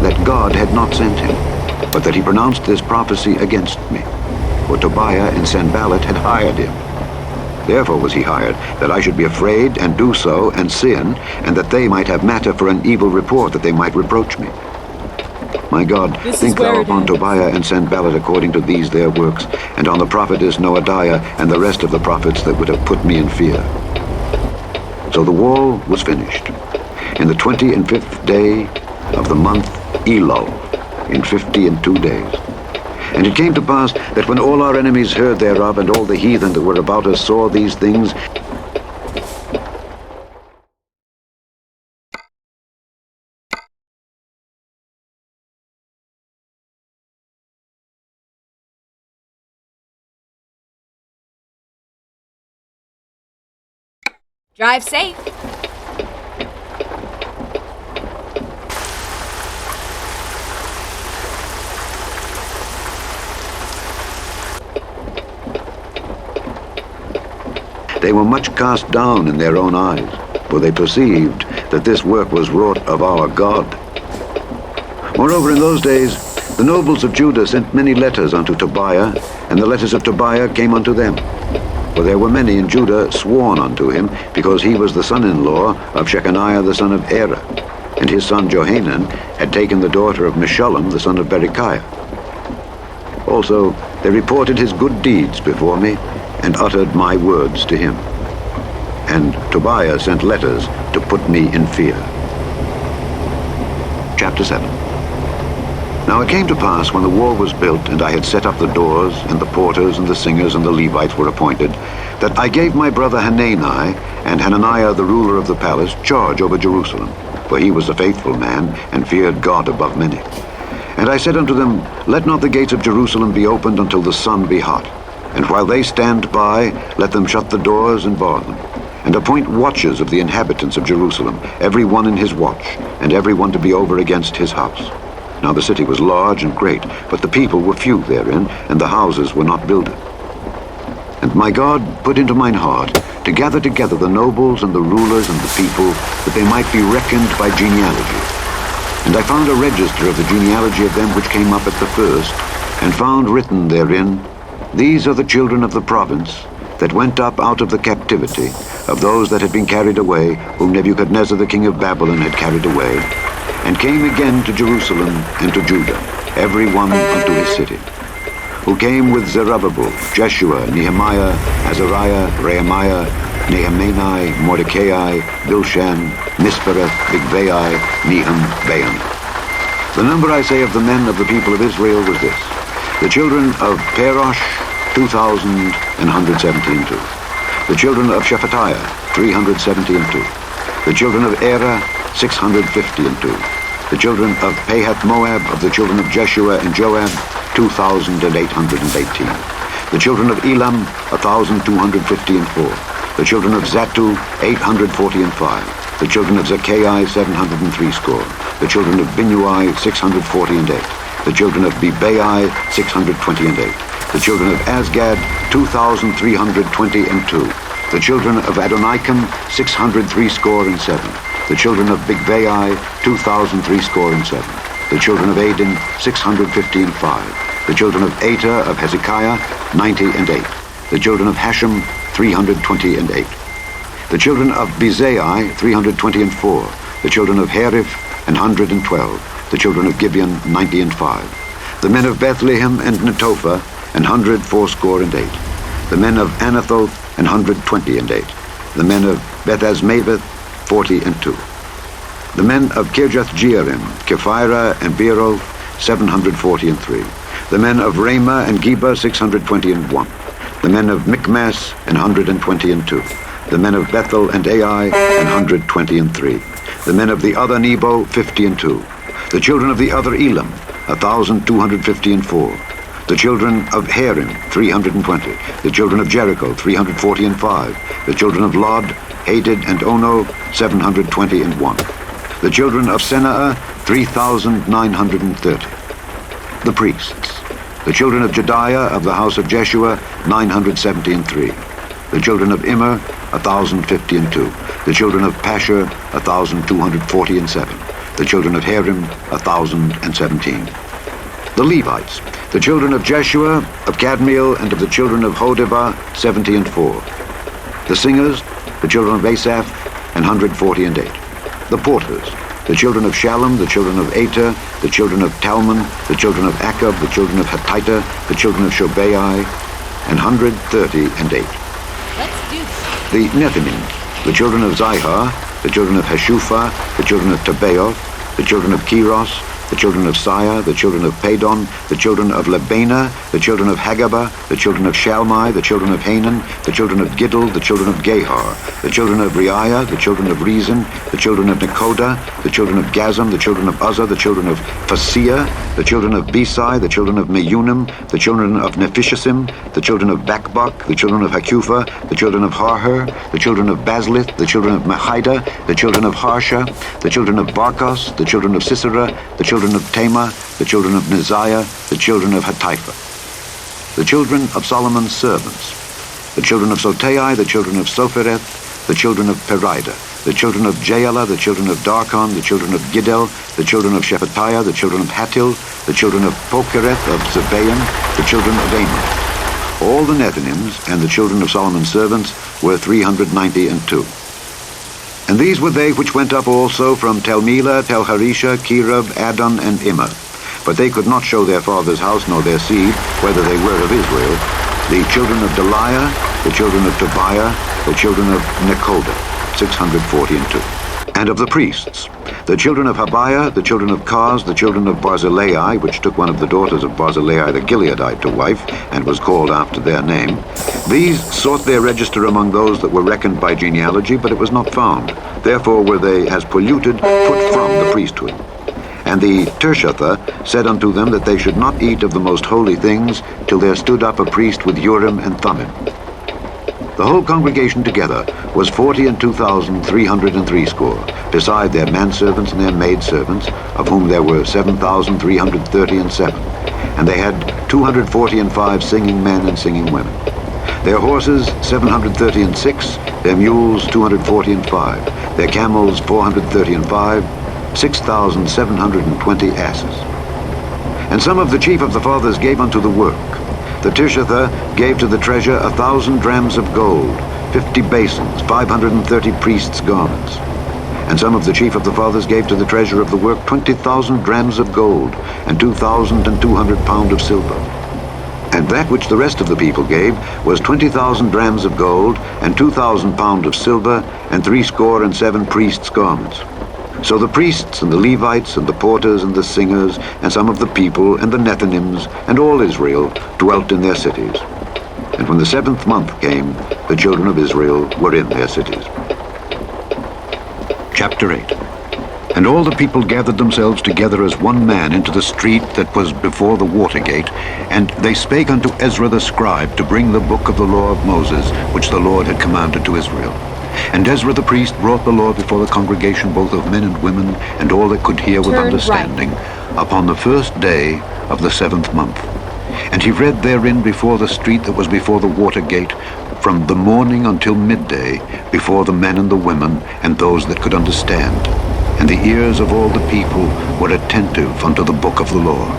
that God had not sent him, but that he pronounced this prophecy against me. For Tobiah and Sanballat had hired him. Therefore was he hired, that I should be afraid, and do so, and sin, and that they might have matter for an evil report, that they might reproach me. My God, think thou upon Tobiah and Sanballat according to these their works, and on the prophetess Noadiah and the rest of the prophets that would have put me in fear. So the wall was finished, in the 25th day of the month Elul, in 52 days. And it came to pass that when all our enemies heard thereof, and all the heathen that were about us saw these things, Drive safe. they were much cast down in their own eyes, for they perceived that this work was wrought of our God. Moreover, in those days, the nobles of Judah sent many letters unto Tobiah, and the letters of Tobiah came unto them. For there were many in Judah sworn unto him, because he was the son-in-law of Shechaniah the son of Ezra, and his son Johanan had taken the daughter of Meshullam the son of Berechiah. Also they reported his good deeds before me, and uttered my words to him. And Tobiah sent letters to put me in fear. Chapter 7. Now it came to pass, when the wall was built, and I had set up the doors, and the porters, and the singers, and the Levites were appointed, that I gave my brother Hanani, and Hananiah the ruler of the palace, charge over Jerusalem, for he was a faithful man, and feared God above many. And I said unto them, Let not the gates of Jerusalem be opened until the sun be hot. And while they stand by, let them shut the doors and bar them. And appoint watches of the inhabitants of Jerusalem, every one in his watch, and every one to be over against his house. Now the city was large and great, but the people were few therein, and the houses were not builded. And my God put into mine heart to gather together the nobles and the rulers and the people, that they might be reckoned by genealogy. And I found a register of the genealogy of them which came up at the first, and found written therein, These are the children of the province that went up out of the captivity of those that had been carried away, whom Nebuchadnezzar the king of Babylon had carried away, and came again to Jerusalem and to Judah, every one unto his city, who came with Zerubbabel, Jeshua, Nehemiah, Azariah, Rehemiah, Nehemani, Mordecai, Bilshan, Mispereth, Bigvai, Nehum, Baana. The number, I say, of the men of the people of Israel was this: the children of Perosh, 2,117. The children of Shephatiah, 370. The children of Era, 650. The children of Pahath Moab, of the children of Jeshua and Joab, 2,818. The children of Elam, 1,254. The children of Zatu, 845. The children of Zacchaei, 703 score. The children of Binnui, 648. The children of Bebai, 628. The children of Azgad, 2,322. The children of Adonikam, 603 score and 7. The children of Bigvai, 2,003 score and 7. The children of Adin, 650 and 5. The children of Ater of Hezekiah, 90 and 8. The children of Hashem, 320 and 8. The children of Bezai, 324. The children of Hariph, 112. The children of Gibeon, 95. The men of Bethlehem and Netophah, 184. The men of Anathoth, 128. The men of Bethazmavet, 42. The men of Kirjath-Jearim, Kephirah and Beeroth, 743. The men of Ramah and Geba, 621. The men of Michmas, 122. The men of Bethel and Ai, 123. The men of the other Nebo, 52. The children of the other Elam, 1,254. The children of Harim, 320. The children of Jericho, 345. The children of Lod, Hadid and Ono, 721. The children of Senaa, 3,930. The priests. The children of Jediah of the house of Jeshua, 973. The children of Immer, 1,052. The children of Pashur, 1,247. The children of Harim, 1,017. The Levites. The children of Jeshua, of Kadmiel, and of the children of Hodevah, 70. The singers, the children of Asaph, 148. The porters, the children of Shallum, the children of Ater, the children of Talmon, the children of Akab, the children of Hatita, the children of Shobai, 138. Let's do this. The Nethinim, the children of Zihar, the children of Hashupha, the children of Tabaoth, the children of Keros, the children of Siyah, the children of Padon, the children of Lebana, the children of Hagabah, the children of Shalmai, the children of Hanan, the children of Giddel, the children of Gahar, the children of Reiah, the children of Rezin, the children of Nekoda, the children of Gazam, the children of Uzzah, the children of Phasea, the children of Besai, the children of Meunim, the children of Nephishtim, the children of Bakbak, the children of Hakupha, the children of Harher, the children of Baslith, the children of Mahida, the children of Harsha, the children of Barkos, the children of Sisera, the children of Tamar, the children of Neziah, the children of Hatipha. The children of Solomon's servants, the children of Sotai, the children of Sophereth, the children of Perida, the children of Jaala, the children of Darkon, the children of Giddel, the children of Shephatiah, the children of Hatil, the children of Pokereth of Zebaim, the children of Amon. All the Nethinims and the children of Solomon's servants were 392. And these were they which went up also from Telmela, Telharisha, Kerub, Adon, and Immer. But they could not show their father's house nor their seed, whether they were of Israel. The children of Deliah, the children of Tobiah, the children of Nekoda, 642. And of the priests, the children of Habiah, the children of Kaz, the children of Barzillai, which took one of the daughters of Barzillai the Gileadite to wife, and was called after their name. These sought their register among those that were reckoned by genealogy, but it was not found. Therefore were they, as polluted, put from the priesthood. And the Tirshatha said unto them that they should not eat of the most holy things till there stood up a priest with Urim and Thummim. The whole congregation together was 42,303, beside their manservants and their maidservants, of whom there were 7,337. And they had 245 singing men and singing women. Their horses 736, their mules 245, their camels 435, 6,720 asses. And some of the chief of the fathers gave unto the work. The Tirshatha gave to the treasure 1,000 drams of gold, 50 basins, 530 priests' garments. And some of the chief of the fathers gave to the treasure of the work 20,000 drams of gold, and 2,200 pound of silver. And that which the rest of the people gave was 20,000 drams of gold, and 2,000 pound of silver, and 67 priests' garments. So the priests and the Levites and the porters and the singers and some of the people and the Nethinims and all Israel dwelt in their cities. And when the 7th month came, the children of Israel were in their cities. Chapter 8. And all the people gathered themselves together as one man into the street that was before the water gate, and they spake unto Ezra the scribe to bring the book of the law of Moses, which the Lord had commanded to Israel. And Ezra the priest brought the law before the congregation, both of men and women, and all that could hear with understanding, upon the first day of the 7th month. And he read therein before the street that was before the water gate, from the morning until midday, before the men and the women, and those that could understand. And the ears of all the people were attentive unto the book of the law.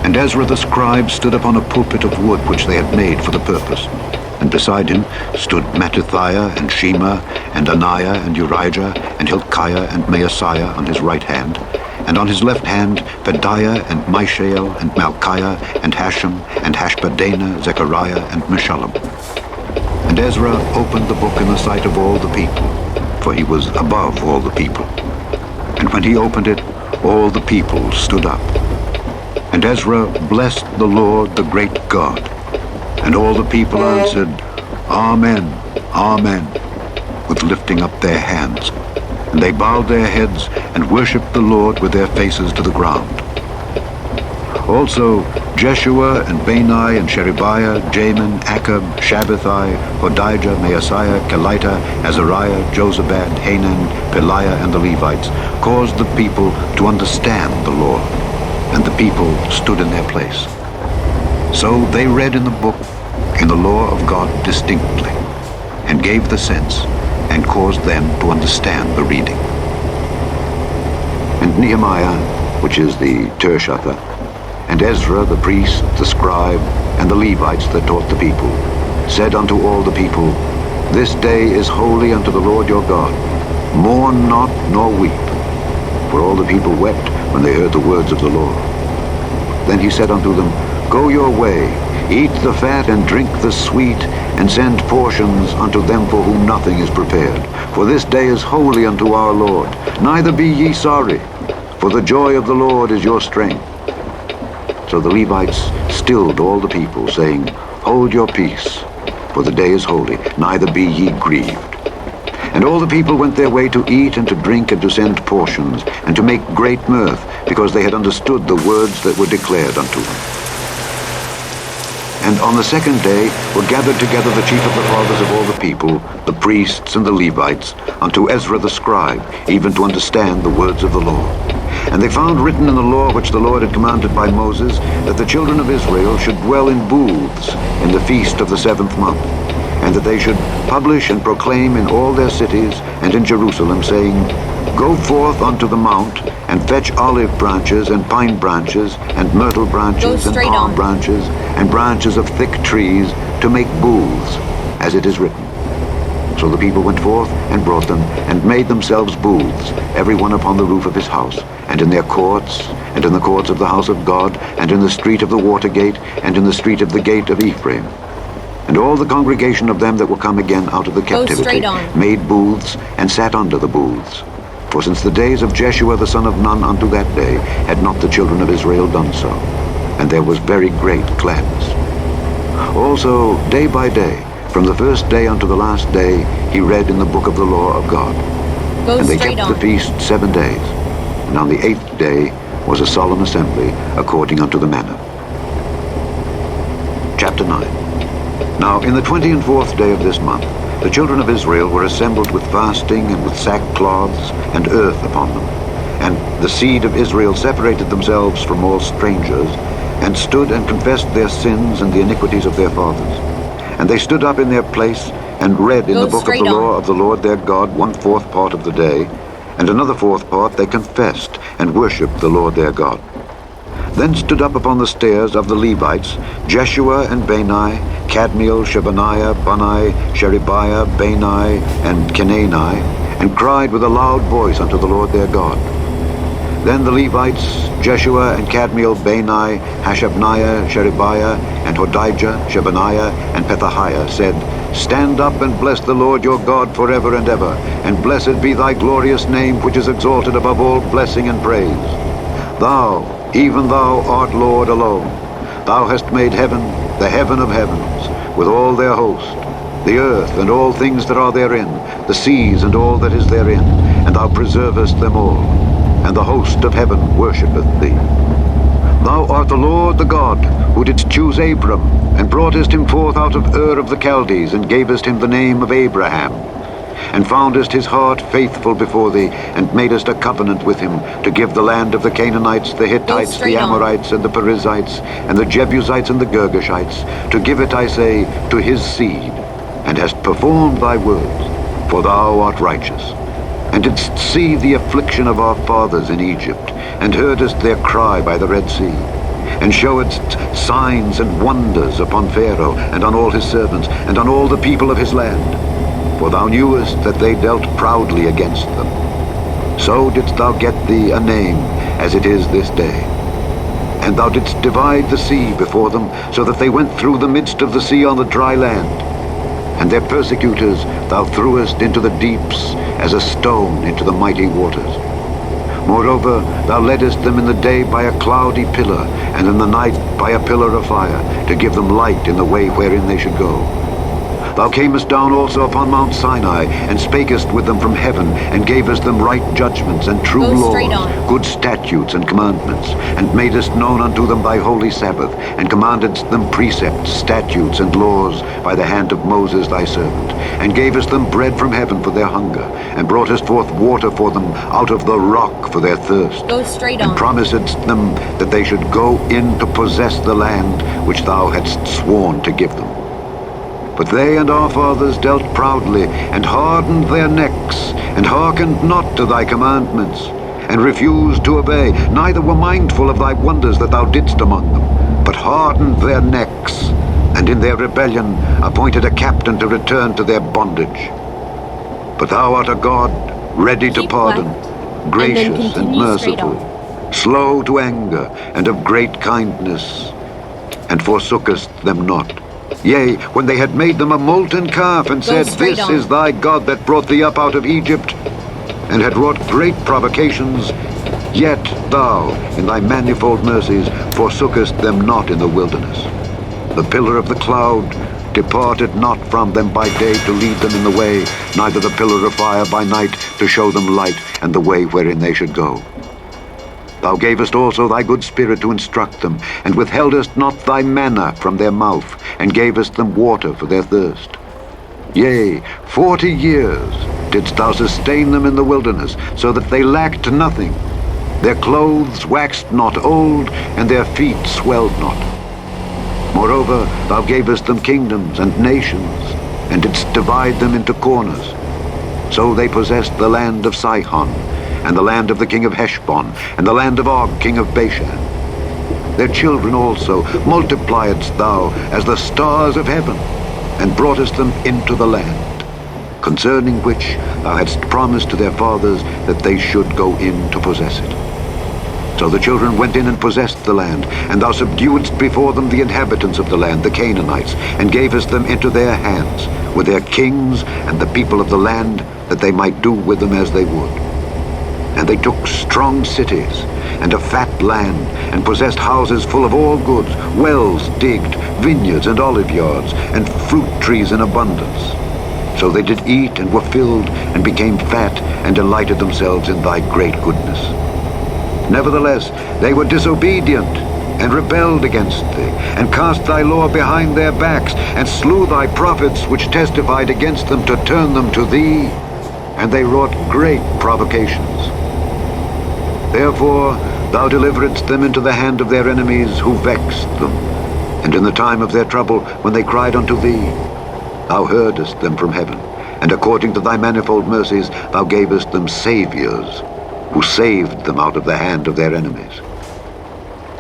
And Ezra the scribe stood upon a pulpit of wood which they had made for the purpose. And beside him stood Mattithiah and Shema and Anaiah and Urijah and Hilkiah and Maaseiah on his right hand, and on his left hand Pedaiah and Mishael and Malchiah and Hashem and Hashbaddanah, Zechariah and Meshullam. And Ezra opened the book in the sight of all the people, for he was above all the people. And when he opened it, all the people stood up. And Ezra blessed the Lord, the great God. And all the people answered, Amen, Amen, with lifting up their hands. And they bowed their heads and worshipped the Lord with their faces to the ground. Also Jeshua and Bani and Sherebiah, Jamin, Akab, Shabbathai, Hodijah, Maaseiah, Kelita, Azariah, Jozabad, Hanan, Peliah, and the Levites caused the people to understand the law, and the people stood in their place. So they read in the book, in the law of God distinctly, and gave the sense, and caused them to understand the reading. And Nehemiah, which is the Tirshatha, and Ezra the priest, the scribe, and the Levites that taught the people, said unto all the people, This day is holy unto the Lord your God. Mourn not nor weep. For all the people wept when they heard the words of the law. Then he said unto them, Go your way, eat the fat and drink the sweet, and send portions unto them for whom nothing is prepared. For this day is holy unto our Lord. Neither be ye sorry, for the joy of the Lord is your strength. So the Levites stilled all the people, saying, Hold your peace, for the day is holy, neither be ye grieved. And all the people went their way to eat and to drink and to send portions, and to make great mirth, because they had understood the words that were declared unto them. And on the second day were gathered together the chief of the fathers of all the people, the priests and the Levites, unto Ezra the scribe, even to understand the words of the law. And they found written in the law which the Lord had commanded by Moses, that the children of Israel should dwell in booths in the feast of the 7th month, and that they should publish and proclaim in all their cities and in Jerusalem, saying, Go forth unto the mount, and fetch olive branches, and pine branches, and myrtle branches, and palm branches, and branches of thick trees, to make booths, as it is written. So the people went forth and brought them, and made themselves booths, every one upon the roof of his house, and in their courts, and in the courts of the house of God, and in the street of the water gate, and in the street of the gate of Ephraim. And all the congregation of them that were come again out of the captivity made booths, and sat under the booths. For since the days of Jeshua the son of Nun unto that day had not the children of Israel done so, and there was very great gladness. Also day by day, from the first day unto the last day, he read in the book of the law of God. And they kept the feast 7 days, and on the 8th day was a solemn assembly according unto the manner. Chapter 9. Now in the 24th day of this month, the children of Israel were assembled with fasting and with sackcloths and earth upon them. And the seed of Israel separated themselves from all strangers, and stood and confessed their sins and the iniquities of their fathers. And they stood up in their place, and read in the book of the law of the Lord their God 1/4 part of the day, and another 4th part they confessed, and worshipped the Lord their God. Then stood up upon the stairs of the Levites Jeshua and Bani, Kadmiel, Shebaniah, Bunni, Sherebiah, Bani, and Kenani, and cried with a loud voice unto the Lord their God. Then the Levites, Jeshua and Kadmiel, Bani, Hashabniah, Sherebiah, and Hodijah, Shebaniah, and Pethahiah, said, Stand up and bless the Lord your God forever and ever, and blessed be thy glorious name, which is exalted above all blessing and praise. Thou, even thou art Lord alone. Thou hast made heaven, the heaven of heavens, with all their host, the earth and all things that are therein, the seas and all that is therein, and thou preservest them all, and the host of heaven worshippeth thee. Thou art the Lord the God, who didst choose Abram, and broughtest him forth out of Ur of the Chaldees, and gavest him the name of Abraham, and foundest his heart faithful before thee, and madest a covenant with him, to give the land of the Canaanites, the Hittites, the Amorites, and the Perizzites, and the Jebusites, and the Girgashites, to give it, I say, to his seed, and hast performed thy words, for thou art righteous, and didst see the affliction of our fathers in Egypt, and heardest their cry by the Red Sea, and showedst signs and wonders upon Pharaoh, and on all his servants, and on all the people of his land. For thou knewest that they dealt proudly against them. So didst thou get thee a name, as it is this day. And thou didst divide the sea before them, so that they went through the midst of the sea on the dry land. And their persecutors thou threwest into the deeps, as a stone into the mighty waters. Moreover, thou leddest them in the day by a cloudy pillar, and in the night by a pillar of fire, to give them light in the way wherein they should go. Thou camest down also upon Mount Sinai, and spakest with them from heaven, and gavest them right judgments and true laws, good statutes and commandments, and madest known unto them thy holy Sabbath, and commandedst them precepts, statutes, and laws by the hand of Moses thy servant, and gavest them bread from heaven for their hunger, and broughtest forth water for them out of the rock for their thirst, and promisedst them that they should go in to possess the land which thou hadst sworn to give them. But they and our fathers dealt proudly, and hardened their necks, and hearkened not to thy commandments, and refused to obey, neither were mindful of thy wonders that thou didst among them, but hardened their necks, and in their rebellion appointed a captain to return to their bondage. But thou art a God ready to pardon, gracious and merciful, slow to anger, and of great kindness, and forsookest them not. Yea, when they had made them a molten calf, and said, This is thy God that brought thee up out of Egypt, and had wrought great provocations, yet thou, in thy manifold mercies, forsookest them not in the wilderness. The pillar of the cloud departed not from them by day to lead them in the way, neither the pillar of fire by night to show them light and the way wherein they should go. Thou gavest also thy good spirit to instruct them, and withheldest not thy manna from their mouth, and gavest them water for their thirst. Yea, 40 years didst thou sustain them in the wilderness, so that they lacked nothing. Their clothes waxed not old, and their feet swelled not. Moreover, thou gavest them kingdoms and nations, and didst divide them into corners. So they possessed the land of Sihon, and the land of the king of Heshbon, and the land of Og, king of Bashan. Their children also multipliedst thou as the stars of heaven, and broughtest them into the land, concerning which thou hadst promised to their fathers that they should go in to possess it. So the children went in and possessed the land, and thou subduedst before them the inhabitants of the land, the Canaanites, and gavest them into their hands, with their kings and the people of the land, that they might do with them as they would. And they took strong cities, and a fat land, and possessed houses full of all goods, wells digged, vineyards and olive yards, and fruit trees in abundance. So they did eat, and were filled, and became fat, and delighted themselves in thy great goodness. Nevertheless, they were disobedient, and rebelled against thee, and cast thy law behind their backs, and slew thy prophets which testified against them to turn them to thee, and they wrought great provocations. Therefore thou deliveredst them into the hand of their enemies who vexed them, and in the time of their trouble, when they cried unto thee, thou heardest them from heaven, and according to thy manifold mercies thou gavest them saviors, who saved them out of the hand of their enemies.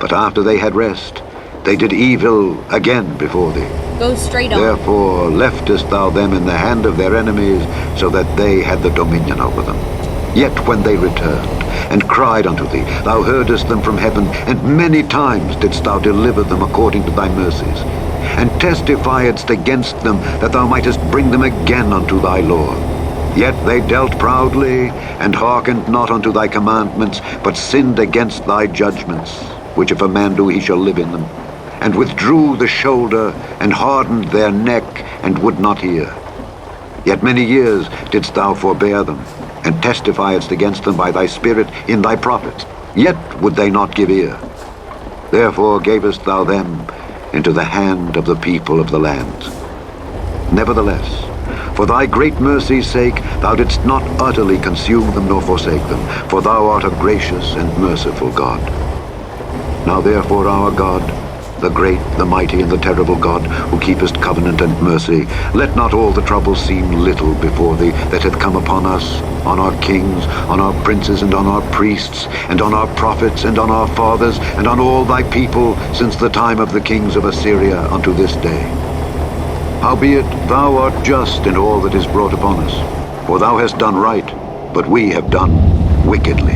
But after they had rest, they did evil again before thee. Go straight on. Therefore leftest thou them in the hand of their enemies, so that they had the dominion over them. Yet when they returned, and cried unto thee, thou heardest them from heaven, and many times didst thou deliver them according to thy mercies, and testifiedst against them, that thou mightest bring them again unto thy law. Yet they dealt proudly, and hearkened not unto thy commandments, but sinned against thy judgments, which if a man do, he shall live in them, and withdrew the shoulder, and hardened their neck, and would not hear. Yet many years didst thou forbear them, and testifiedst against them by thy Spirit in thy prophets. Yet would they not give ear. Therefore gavest thou them into the hand of the people of the land. Nevertheless, for thy great mercy's sake, thou didst not utterly consume them nor forsake them, for thou art a gracious and merciful God. Now therefore, our God, the great, the mighty, and the terrible God, who keepest covenant and mercy, let not all the trouble seem little before thee that hath come upon us, on our kings, on our princes, and on our priests, and on our prophets, and on our fathers, and on all thy people, since the time of the kings of Assyria unto this day. Howbeit thou art just in all that is brought upon us, for thou hast done right, but we have done wickedly.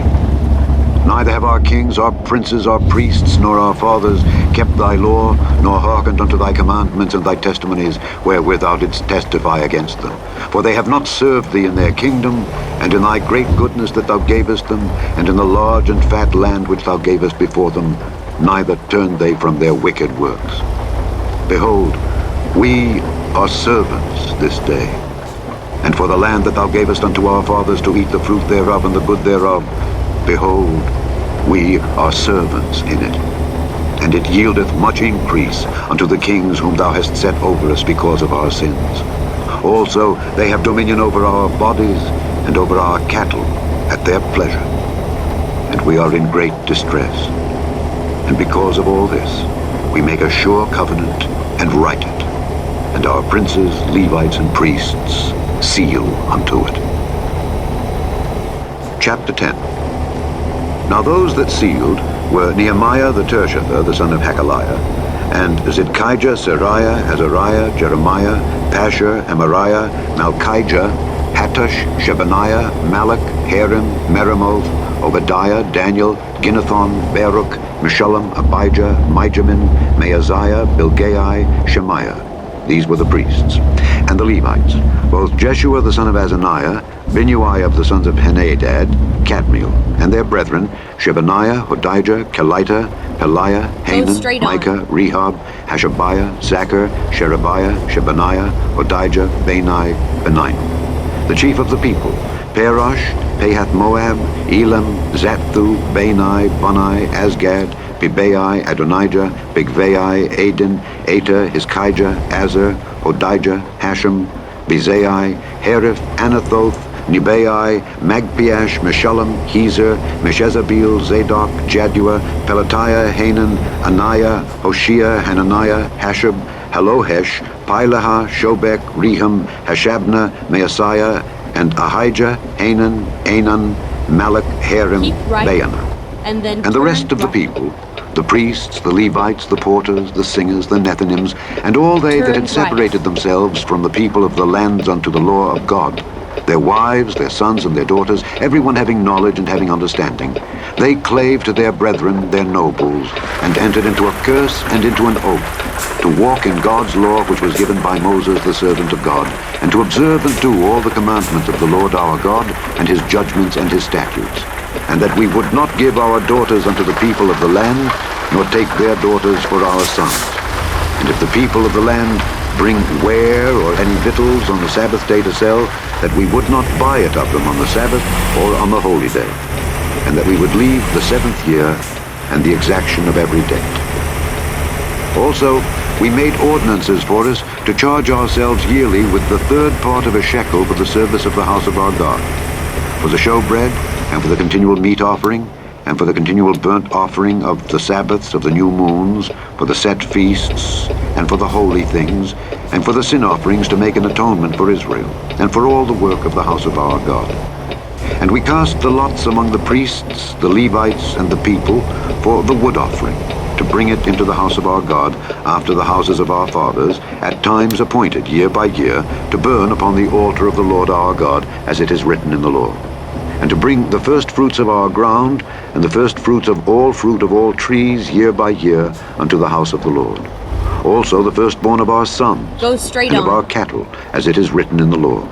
Neither have our kings, our princes, our priests, nor our fathers kept thy law, nor hearkened unto thy commandments and thy testimonies, wherewith thou didst testify against them. For they have not served thee in their kingdom, and in thy great goodness that thou gavest them, and in the large and fat land which thou gavest before them, neither turned they from their wicked works. Behold, we are servants this day. And for the land that thou gavest unto our fathers to eat the fruit thereof and the good thereof, behold, we are servants in it. And it yieldeth much increase unto the kings whom thou hast set over us because of our sins. Also they have dominion over our bodies and over our cattle at their pleasure. And we are in great distress. And because of all this, we make a sure covenant and write it. And our princes, Levites, and priests seal unto it. Chapter 10. Now those that sealed were Nehemiah the Tirshatha, the son of Hakaliah, and Zidkijah, Seraiah, Azariah, Jeremiah, Pashur, Amariah, Malchijah, Hattush, Shebaniah, Malach, Harim, Meremoth, Obadiah, Daniel, Ginnethon, Baruch, Meshullam, Abijah, Mijamin, Maaziah, Bilgai, Shemaiah. These were the priests. And the Levites, both Jeshua the son of Azaniah, Binnui of the sons of Henadad, Kadmiel, and their brethren, Shebaniah, Hodijah, Kelita, Peliah, Hanan, Micah, Rehab, Hashabiah, Zachar, Sherebiah, Shebaniah, Hodijah, Bani, Beninu. The chief of the people, Parosh, Pahath-Moab, Elam, Zapthu, Bani, Bunai, Asgad, Bebai, Adonijah, Bigvai, Adin, Eta, Hizkijah, Azer, Hodijah, Hashem, Bezai, Herif, Anathoth, Nebai, Magpiash, Meshullam, Hezer, Meshezabeel, Zadok, Jaddua, Pelatiah, Hanan, Anaiah, Hoshea, Hananiah, Hashab, Halohesh, Pilaha, Shobek, Rehum, Hashabna, Maaseiah, and Ahijah, Hanan, Anan, Malach, Harim, Baanah. And the rest of the people, the priests, the Levites, the porters, the singers, the Nethinims, and all they that had separated themselves from the people of the lands unto the law of God, their wives, their sons, and their daughters, everyone having knowledge and having understanding, they clave to their brethren, their nobles, and entered into a curse and into an oath, to walk in God's law which was given by Moses the servant of God, and to observe and do all the commandments of the Lord our God, and his judgments and his statutes, and that we would not give our daughters unto the people of the land, nor take their daughters for our sons. And if the people of the land bring ware or any victuals on the Sabbath day to sell, that we would not buy it of them on the Sabbath or on the holy day, and that we would leave the 7th year and the exaction of every date. Also, we made ordinances for us to charge ourselves yearly with the 3rd part of a shekel for the service of the house of our God, for the showbread, and for the continual meat offering, and for the continual burnt offering of the Sabbaths of the new moons, for the set feasts, and for the holy things, and for the sin offerings to make an atonement for Israel, and for all the work of the house of our God. And we cast the lots among the priests, the Levites, and the people for the wood offering, to bring it into the house of our God, after the houses of our fathers, at times appointed year by year, to burn upon the altar of the Lord our God, as it is written in the law. And to bring the first fruits of our ground, and the first fruits of all trees year by year unto the house of the Lord. Also the firstborn of our sons, and of our cattle, as it is written in the law.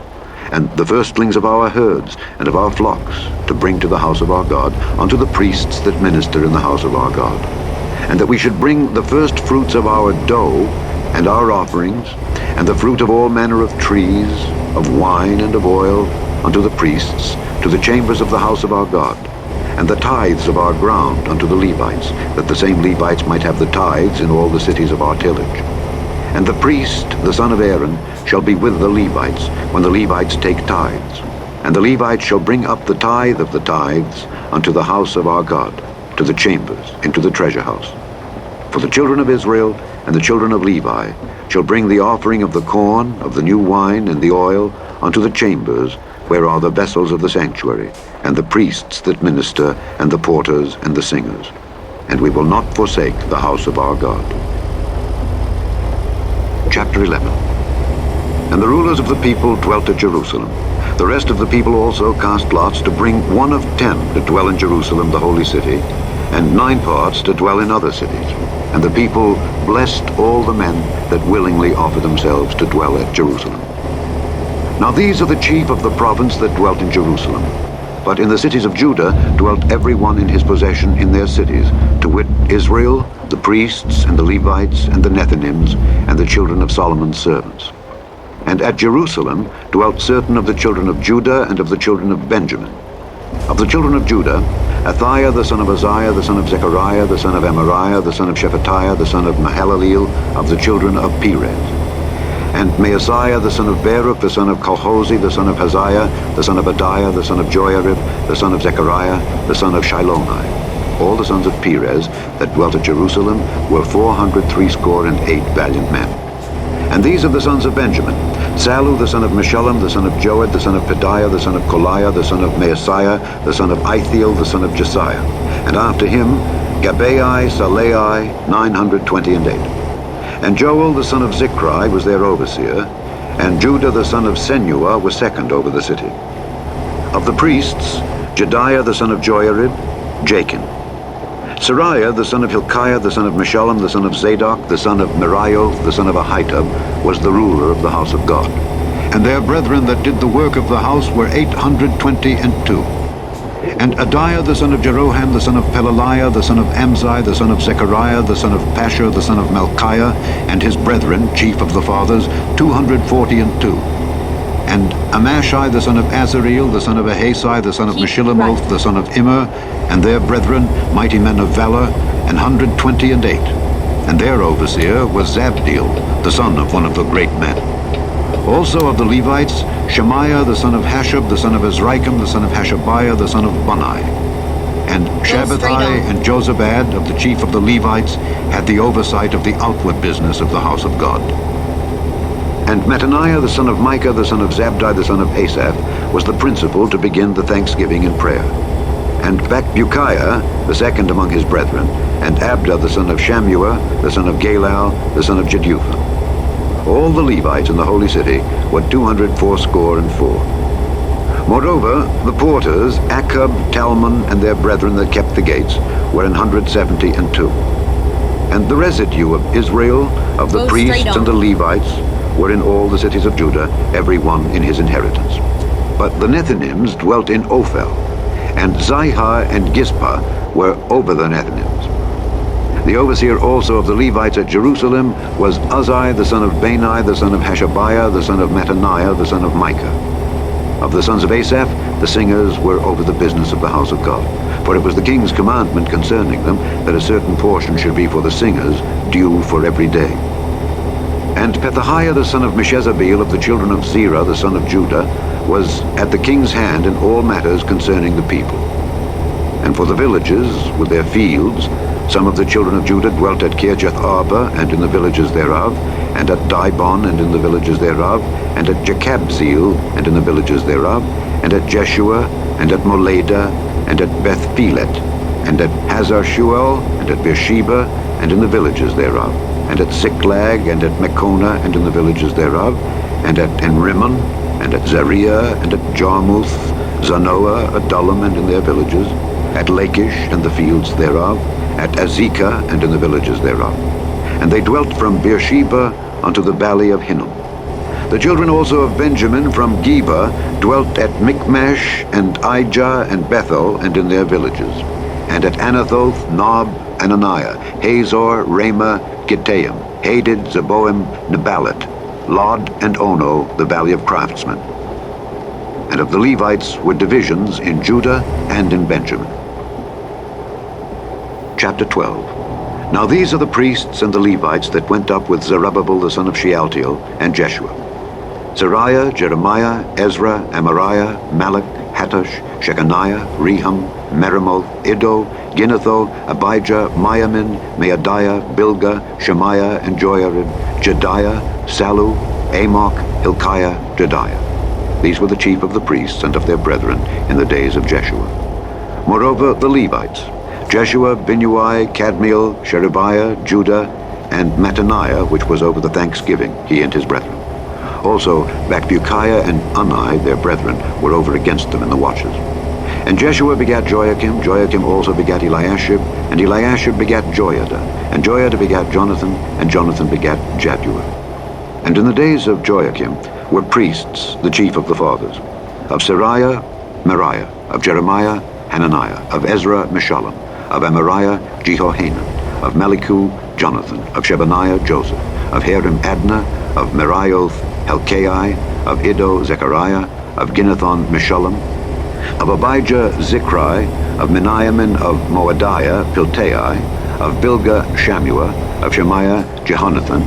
And the firstlings of our herds and of our flocks, to bring to the house of our God, unto the priests that minister in the house of our God. And that we should bring the first fruits of our dough, and our offerings, and the fruit of all manner of trees, of wine and of oil, unto the priests, to the chambers of the house of our God, and the tithes of our ground unto the Levites, that the same Levites might have the tithes in all the cities of our tillage. And the priest, the son of Aaron, shall be with the Levites, when the Levites take tithes. And the Levites shall bring up the tithe of the tithes unto the house of our God, to the chambers, into the treasure house. For the children of Israel and the children of Levi shall bring the offering of the corn, of the new wine, and the oil unto the chambers, where are the vessels of the sanctuary, and the priests that minister, and the porters, and the singers. And we will not forsake the house of our God. Chapter 11. And the rulers of the people dwelt at Jerusalem. The rest of the people also cast lots to bring 1 of 10 to dwell in Jerusalem, the holy city, and 9 parts to dwell in other cities. And the people blessed all the men that willingly offered themselves to dwell at Jerusalem. Now these are the chief of the province that dwelt in Jerusalem. But in the cities of Judah dwelt every one in his possession in their cities, to wit, Israel, the priests, and the Levites, and the Nethinims, and the children of Solomon's servants. And at Jerusalem dwelt certain of the children of Judah and of the children of Benjamin. Of the children of Judah, Athaiah the son of Uzziah, the son of Zechariah, the son of Amariah, the son of Shephatiah, the son of Mahalaleel, of the children of Perez. And Maaseiah the son of Baruch, the son of Colhozi, the son of Haziah, the son of Adiah, the son of Joiarib, the son of Zechariah, the son of Shilonai. All the sons of Perez that dwelt at Jerusalem were 468 valiant men. And these are the sons of Benjamin: Sallu the son of Meshullam, the son of Joed, the son of Pedaiah, the son of Koliah, the son of Maaseiah, the son of Ithiel, the son of Jesiah. And after him Gabbai, Salai, 928. And Joel the son of Zichri was their overseer, and Judah the son of Senua was second over the city. Of the priests, Jediah the son of Joiarib, Jachin. Sariah the son of Hilkiah, the son of Meshullam, the son of Zadok, the son of Merioth, the son of Ahitub, was the ruler of the house of God. And their brethren that did the work of the house were 822. And Adiah the son of Jeroham, the son of Pelaliah, the son of Amzi, the son of Zechariah, the son of Pashur, the son of Malchiah, and his brethren, chief of the fathers, 242. And Amashai the son of Azareel, the son of Ahasai, the son of Meshillamoth, the son of Immer, and their brethren, mighty men of valor, 128. And their overseer was Zabdiel, the son of one of the great men. Also of the Levites, Shemaiah the son of Hashab, the son of Azrikam, the son of Hashabiah, the son of Bunai. And Shabbatai and Jozabad, of the chief of the Levites, had the oversight of the outward business of the house of God. And Mattaniah the son of Micah, the son of Zabdi, the son of Asaph, was the principal to begin the thanksgiving and prayer. And Bakbukiah, the second among his brethren, and Abda the son of Shammua, the son of Galal, the son of Jeduthun. All the Levites in the holy city were 284. Moreover, the porters, Akkub, Talmon, and their brethren that kept the gates, were 172. And the residue of Israel, of the priests and the Levites, were in all the cities of Judah, every one in his inheritance. But the Nethinims dwelt in Ophel, and Zihah and Gizpah were over the Nethinims. The overseer also of the Levites at Jerusalem was Uzzi the son of Bani, the son of Hashabiah, the son of Mattaniah, the son of Micah. Of the sons of Asaph, the singers were over the business of the house of God. For it was the king's commandment concerning them that a certain portion should be for the singers, due for every day. And Pethahiah the son of Meshezabeel of the children of Zerah the son of Judah was at the king's hand in all matters concerning the people. And for the villages with their fields, some of the children of Judah dwelt at Kirjath Arba and in the villages thereof, and at Dibon and in the villages thereof, and at Jekabzeel and in the villages thereof, and at Jeshua, and at Moleda, and at Beth-Pelet, and at Hazar-Shual, and at Beersheba, and in the villages thereof, and at Ziklag, and at Mechonah, and in the villages thereof, and at Enrimmon, and at Zariah, and at Jarmuth, Zanoah, Adullam, and in their villages, at Lachish and the fields thereof, at Azekah and in the villages thereof. And they dwelt from Beersheba unto the valley of Hinnom. The children also of Benjamin from Geba dwelt at Michmash and Ijah and Bethel and in their villages, and at Anathoth, Nob, Ananiah, Hazor, Ramah, Gittaim, Hadid, Zeboim, Nebalat, Lod, and Ono, the valley of craftsmen. And of the Levites were divisions in Judah and in Benjamin. Chapter 12. Now these are the priests and the Levites that went up with Zerubbabel the son of Shealtiel and Jeshua: Zariah, Jeremiah, Ezra, Amariah, Malach, Hattush, Shechaniah, Rehum, Merimoth, Iddo, Ginnetho, Abijah, Miamin, Maadiah, Bilgah, Shemaiah, and Joiarib, Jediah, Sallu, Amok, Hilkiah, Jediah. These were the chief of the priests and of their brethren in the days of Jeshua. Moreover, the Levites, Jeshua, Binnui, Kadmiel, Sherebiah, Judah, and Mattaniah, which was over the thanksgiving, he and his brethren. Also, Bakbukiah and Unai, their brethren, were over against them in the watches. And Jeshua begat Joiakim, Joiakim also begat Eliashib, and Eliashib begat Joiada, and Joiada begat Jonathan, and Jonathan begat Jaddua. And in the days of Joiakim were priests, the chief of the fathers, of Sariah, Meriah, of Jeremiah, Hananiah, of Ezra, Meshullam, of Amariah, Jehohanan, of Melichu, Jonathan, of Shebaniah, Joseph, of Harim, Adna, of Merioth, Helkai, of Iddo, Zechariah, of Ginnethon, Meshullam, of Abijah, Zichri, of Miniamin, of Moadiah, Piltai, of Bilgah, Shammua, of Shemaiah, Jehonathan,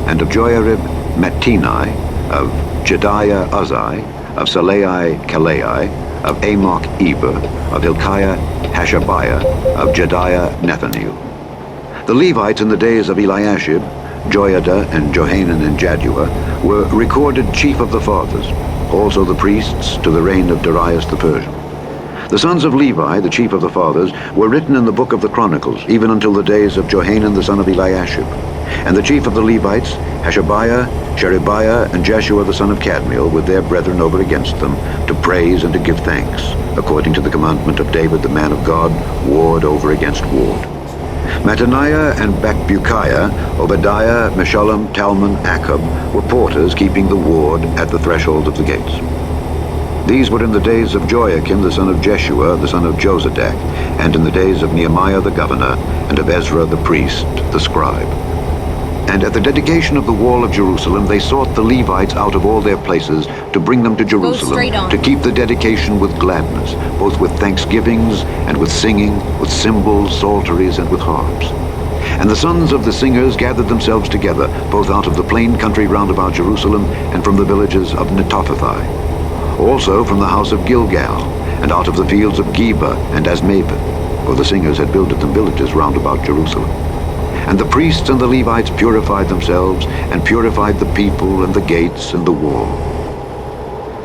and of Joiarib, Mattenai, of Jediah, Uzai, of Salai, Kalai, of Amok, Eber, of Hilkiah, Hashabiah, of Jediah, Nethaneel. The Levites in the days of Eliashib, Joiada, and Johanan, and Jaddua, were recorded chief of the fathers, also the priests to the reign of Darius the Persian. The sons of Levi, the chief of the fathers, were written in the book of the Chronicles, even until the days of Johanan the son of Eliashib. And the chief of the Levites, Hashabiah, Sherebiah, and Jeshua the son of Kadmiel, with their brethren over against them, to praise and to give thanks, according to the commandment of David the man of God, ward over against ward. Mattaniah and Bakbukiah, Obadiah, Meshullam, Talmon, Akab, were porters keeping the ward at the threshold of the gates. These were in the days of Joiakim the son of Jeshua, the son of Josadak, and in the days of Nehemiah the governor, and of Ezra the priest, the scribe. And at the dedication of the wall of Jerusalem, they sought the Levites out of all their places to bring them to Jerusalem, to keep the dedication with gladness, both with thanksgivings and with singing, with cymbals, psalteries, and with harps. And the sons of the singers gathered themselves together, both out of the plain country round about Jerusalem, and from the villages of Netophathi, also from the house of Gilgal, and out of the fields of Geba and Asmaveth, for the singers had builded them villages round about Jerusalem. And the priests and the Levites purified themselves, and purified the people, and the gates, and the wall.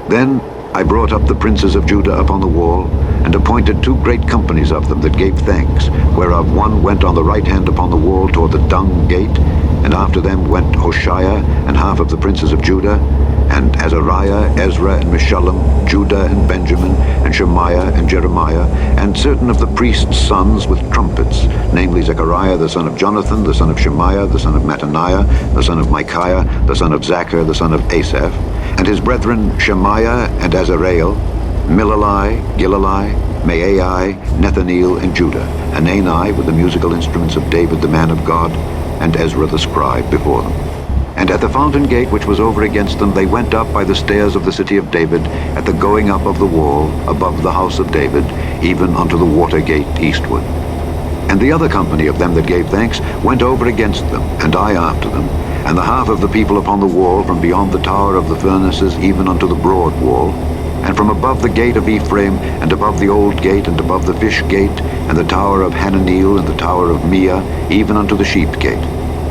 Then I brought up the princes of Judah upon the wall, and appointed 2 great companies of them that gave thanks, whereof one went on the right hand upon the wall toward the dung gate, and after them went Hoshea and half of the princes of Judah, and Azariah, Ezra, and Meshullam, Judah, and Benjamin, and Shemaiah, and Jeremiah, and certain of the priests' sons with trumpets, namely Zechariah the son of Jonathan, the son of Shemaiah, the son of Mattaniah, the son of Micaiah, the son of Zachar, the son of Asaph, and his brethren Shemaiah and Azareel, Milalai, Gilalai, Maai, Nethaneel, and Judah, Hanani with the musical instruments of David the man of God, and Ezra the scribe before them. And at the fountain gate which was over against them, they went up by the stairs of the city of David, at the going up of the wall, above the house of David, even unto the water gate eastward. And the other company of them that gave thanks went over against them, and I after them, and the half of the people upon the wall, from beyond the tower of the furnaces, even unto the broad wall, and from above the gate of Ephraim, and above the old gate, and above the fish gate, and the tower of Hananeel, and the tower of Mia, even unto the sheep gate.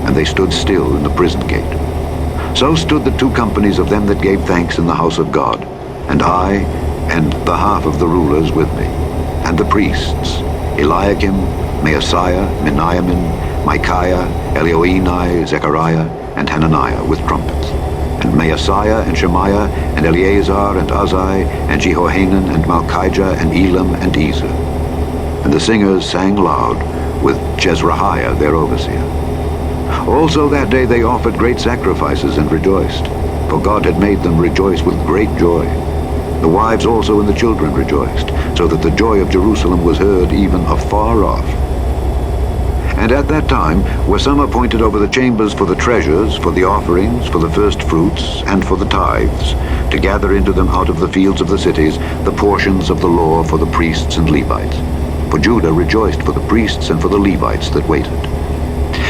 And they stood still in the prison gate. So stood the 2 companies of them that gave thanks in the house of God, and I, and the half of the rulers with me, and the priests, Eliakim, Maaseiah, Miniamin, Micaiah, Elioenai, Zechariah, and Hananiah with trumpets, and Maaseiah, and Shemaiah, and Eleazar, and Uzai, and Jehohanan, and Malchijah, and Elam, and Ezer. And the singers sang loud, with Jezrahiah their overseer. Also that day they offered great sacrifices and rejoiced, for God had made them rejoice with great joy. The wives also and the children rejoiced, so that the joy of Jerusalem was heard even afar off. And at that time were some appointed over the chambers for the treasures, for the offerings, for the first fruits, and for the tithes, to gather into them out of the fields of the cities the portions of the law for the priests and Levites. For Judah rejoiced for the priests and for the Levites that waited.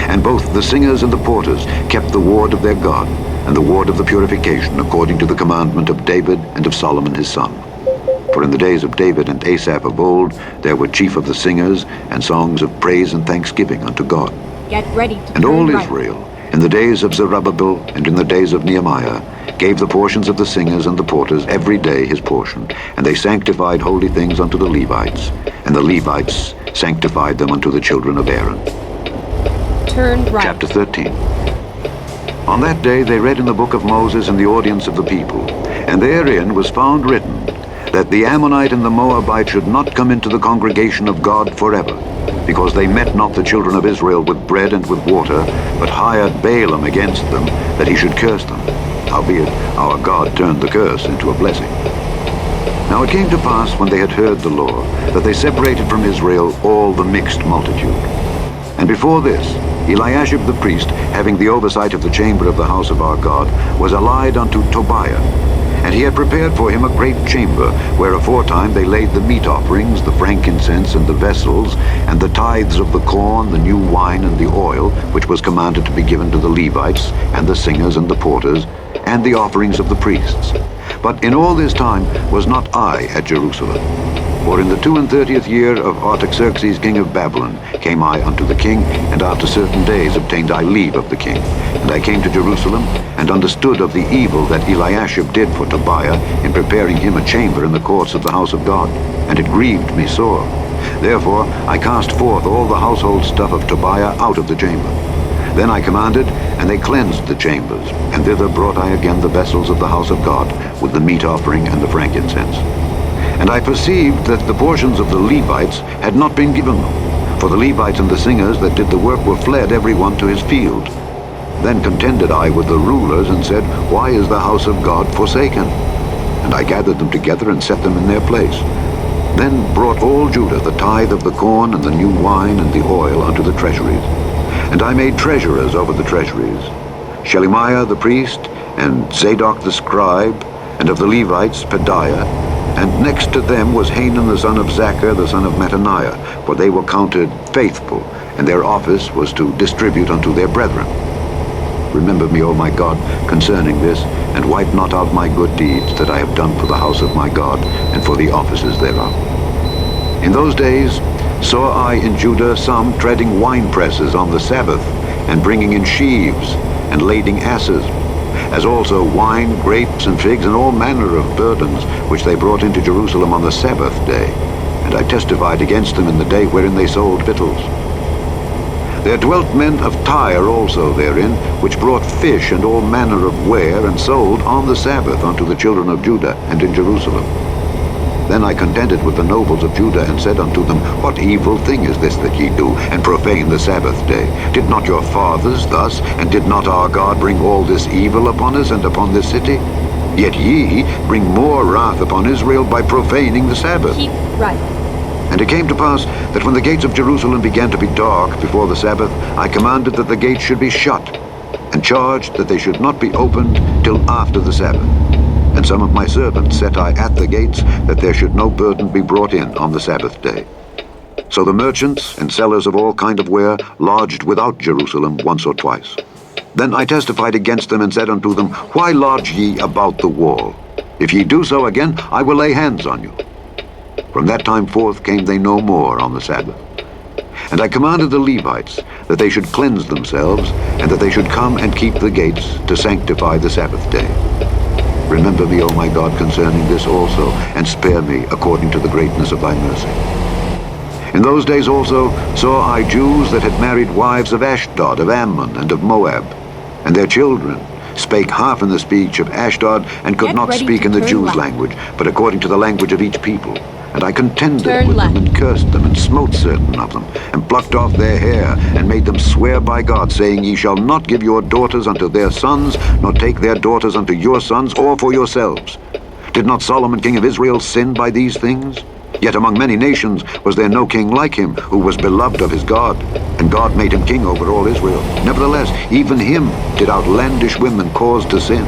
And both the singers and the porters kept the ward of their God, and the ward of the purification, according to the commandment of David and of Solomon his son. For in the days of David and Asaph of old, there were chief of the singers, and songs of praise and thanksgiving unto God. Get ready to And turn all right. Israel, in the days of Zerubbabel and in the days of Nehemiah, gave the portions of the singers and the porters every day his portion, and they sanctified holy things unto the Levites, and the Levites sanctified them unto the children of Aaron. Turn right. Chapter 13. On that day they read in the book of Moses in the audience of the people, and therein was found written that the Ammonite and the Moabite should not come into the congregation of God forever, because they met not the children of Israel with bread and with water, but hired Balaam against them, that he should curse them. Howbeit our God turned the curse into a blessing. Now it came to pass, when they had heard the law, that they separated from Israel all the mixed multitude. And before this, Eliashib the priest, having the oversight of the chamber of the house of our God, was allied unto Tobiah. And he had prepared for him a great chamber, where aforetime they laid the meat offerings, the frankincense, and the vessels, and the tithes of the corn, the new wine, and the oil, which was commanded to be given to the Levites, and the singers, and the porters, and the offerings of the priests. But in all this time was not I at Jerusalem. For in the 32nd year of Artaxerxes king of Babylon came I unto the king, and after certain days obtained I leave of the king. And I came to Jerusalem, and understood of the evil that Eliashib did for Tobiah, in preparing him a chamber in the courts of the house of God. And it grieved me sore. Therefore I cast forth all the household stuff of Tobiah out of the chamber. Then I commanded, and they cleansed the chambers, and thither brought I again the vessels of the house of God, with the meat offering and the frankincense. And I perceived that the portions of the Levites had not been given them, for the Levites and the singers that did the work were fled every one to his field. Then contended I with the rulers, and said, Why is the house of God forsaken? And I gathered them together, and set them in their place. Then brought all Judah the tithe of the corn, and the new wine, and the oil unto the treasuries. And I made treasurers over the treasuries, Shelemiah the priest, and Zadok the scribe, and of the Levites Pedaiah, and next to them was Hanan the son of Zachar, the son of Mattaniah, for they were counted faithful, and their office was to distribute unto their brethren. Remember me, O my God, concerning this, and wipe not out my good deeds that I have done for the house of my God, and for the offices thereof. In those days saw I in Judah some treading winepresses on the Sabbath, and bringing in sheaves, and lading asses, as also wine, grapes, and figs, and all manner of burdens, which they brought into Jerusalem on the Sabbath day. And I testified against them in the day wherein they sold victuals. There dwelt men of Tyre also therein, which brought fish and all manner of ware, and sold on the Sabbath unto the children of Judah, and in Jerusalem. Then I contended with the nobles of Judah, and said unto them, What evil thing is this that ye do, and profane the Sabbath day? Did not your fathers thus, and did not our God bring all this evil upon us and upon this city? Yet ye bring more wrath upon Israel by profaning the Sabbath. Keep right. And it came to pass that when the gates of Jerusalem began to be dark before the Sabbath, I commanded that the gates should be shut, and charged that they should not be opened till after the Sabbath. And some of my servants set I at the gates, that there should no burden be brought in on the Sabbath day. So the merchants and sellers of all kind of ware lodged without Jerusalem once or twice. Then I testified against them, and said unto them, Why lodge ye about the wall? If ye do so again, I will lay hands on you. From that time forth came they no more on the Sabbath. And I commanded the Levites that they should cleanse themselves, and that they should come and keep the gates to sanctify the Sabbath day. Remember me, O my God, concerning this also, and spare me according to the greatness of thy mercy. In those days also saw I Jews that had married wives of Ashdod, of Ammon, and of Moab, and their children spake half in the speech of Ashdod, and could not speak in the Jews' language, but according to the language of each people. And I contended with them, and cursed them, and smote certain of them, and plucked off their hair, and made them swear by God, saying, Ye shall not give your daughters unto their sons, nor take their daughters unto your sons, or for yourselves. Did not Solomon king of Israel sin by these things? Yet among many nations was there no king like him, who was beloved of his God, and God made him king over all Israel. Nevertheless, even him did outlandish women cause to sin.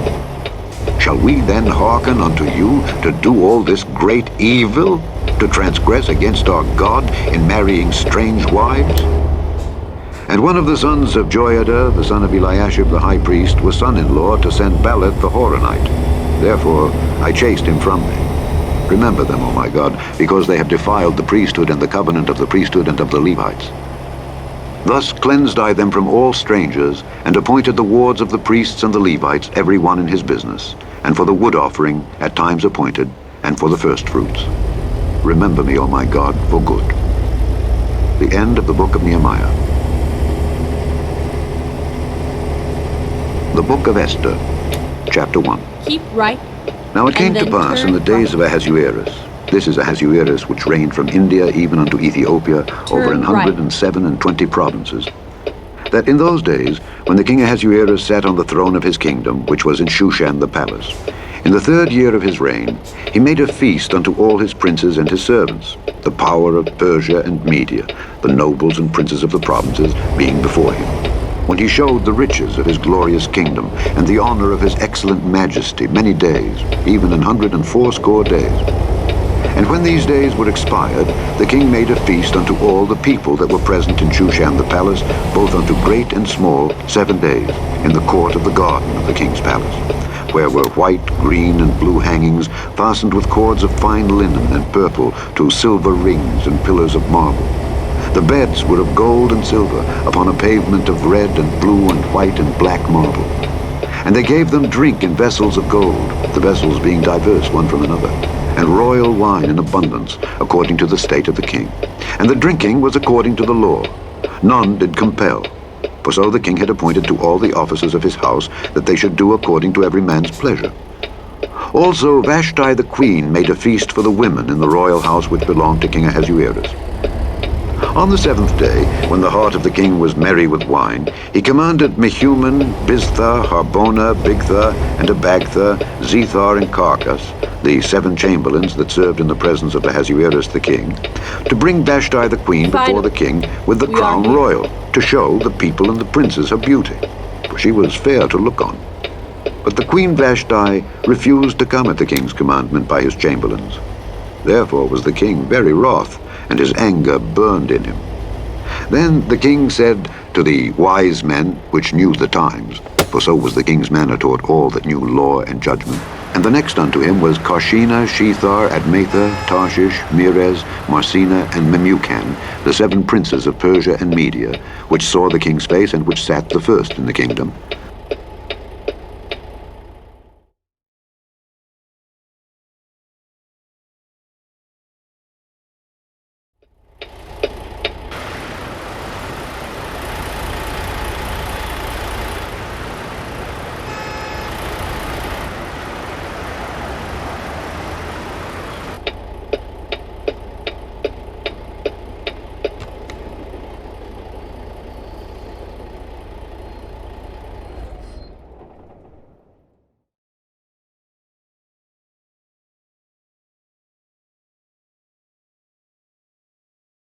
Shall we then hearken unto you to do all this great evil, to transgress against our God in marrying strange wives? And one of the sons of Joiada, the son of Eliashib the high priest, was son-in-law to Sanballat the Horonite. Therefore I chased him from me. Remember them, O my God, because they have defiled the priesthood and the covenant of the priesthood and of the Levites. Thus cleansed I them from all strangers, and appointed the wards of the priests and the Levites, every one in his business, and for the wood offering at times appointed, and for the firstfruits. Remember me, O my God, for good. The end of the book of Nehemiah. The book of Esther, chapter 1. Keep right. Now it came And to then pass in turn the days of Ahasuerus, this is Ahasuerus which reigned from India even unto Ethiopia, over Turn 127 provinces, that in those days, when the king Ahasuerus sat on the throne of his kingdom, which was in Shushan the palace, in the 3rd year of his reign, he made a feast unto all his princes and his servants, the power of Persia and Media, the nobles and princes of the provinces being before him, when he showed the riches of his glorious kingdom, and the honor of his excellent majesty many days, even 180 days. And when these days were expired, the king made a feast unto all the people that were present in Shushan the palace, both unto great and small, 7 days, in the court of the garden of the king's palace, where were white, green, and blue hangings, fastened with cords of fine linen and purple to silver rings and pillars of marble. The beds were of gold and silver, upon a pavement of red and blue and white and black marble. And they gave them drink in vessels of gold, the vessels being diverse one from another, and royal wine in abundance, according to the state of the king. And the drinking was according to the law. None did compel. For so the king had appointed to all the officers of his house, that they should do according to every man's pleasure. Also Vashti the queen made a feast for the women in the royal house which belonged to King Ahasuerus. On the 7th day, when the heart of the king was merry with wine, he commanded Mehuman, Biztha, Harbona, Bigtha, and Abagtha, Zethar, and Carcas, the 7 chamberlains that served in the presence of Ahasuerus the king, to bring Vashti the queen before the king with the crown royal, to show the people and the princes her beauty, for she was fair to look on. But the queen Vashti refused to come at the king's commandment by his chamberlains. Therefore was the king very wroth, and his anger burned in him. Then the king said to the wise men which knew the times, for so was the king's manner toward all that knew law and judgment, and the next unto him was Karshena, Shethar, Admatha, Tarshish, Meres, Marsena, and Memucan, the 7 princes of Persia and Media, which saw the king's face, and which sat the first in the kingdom,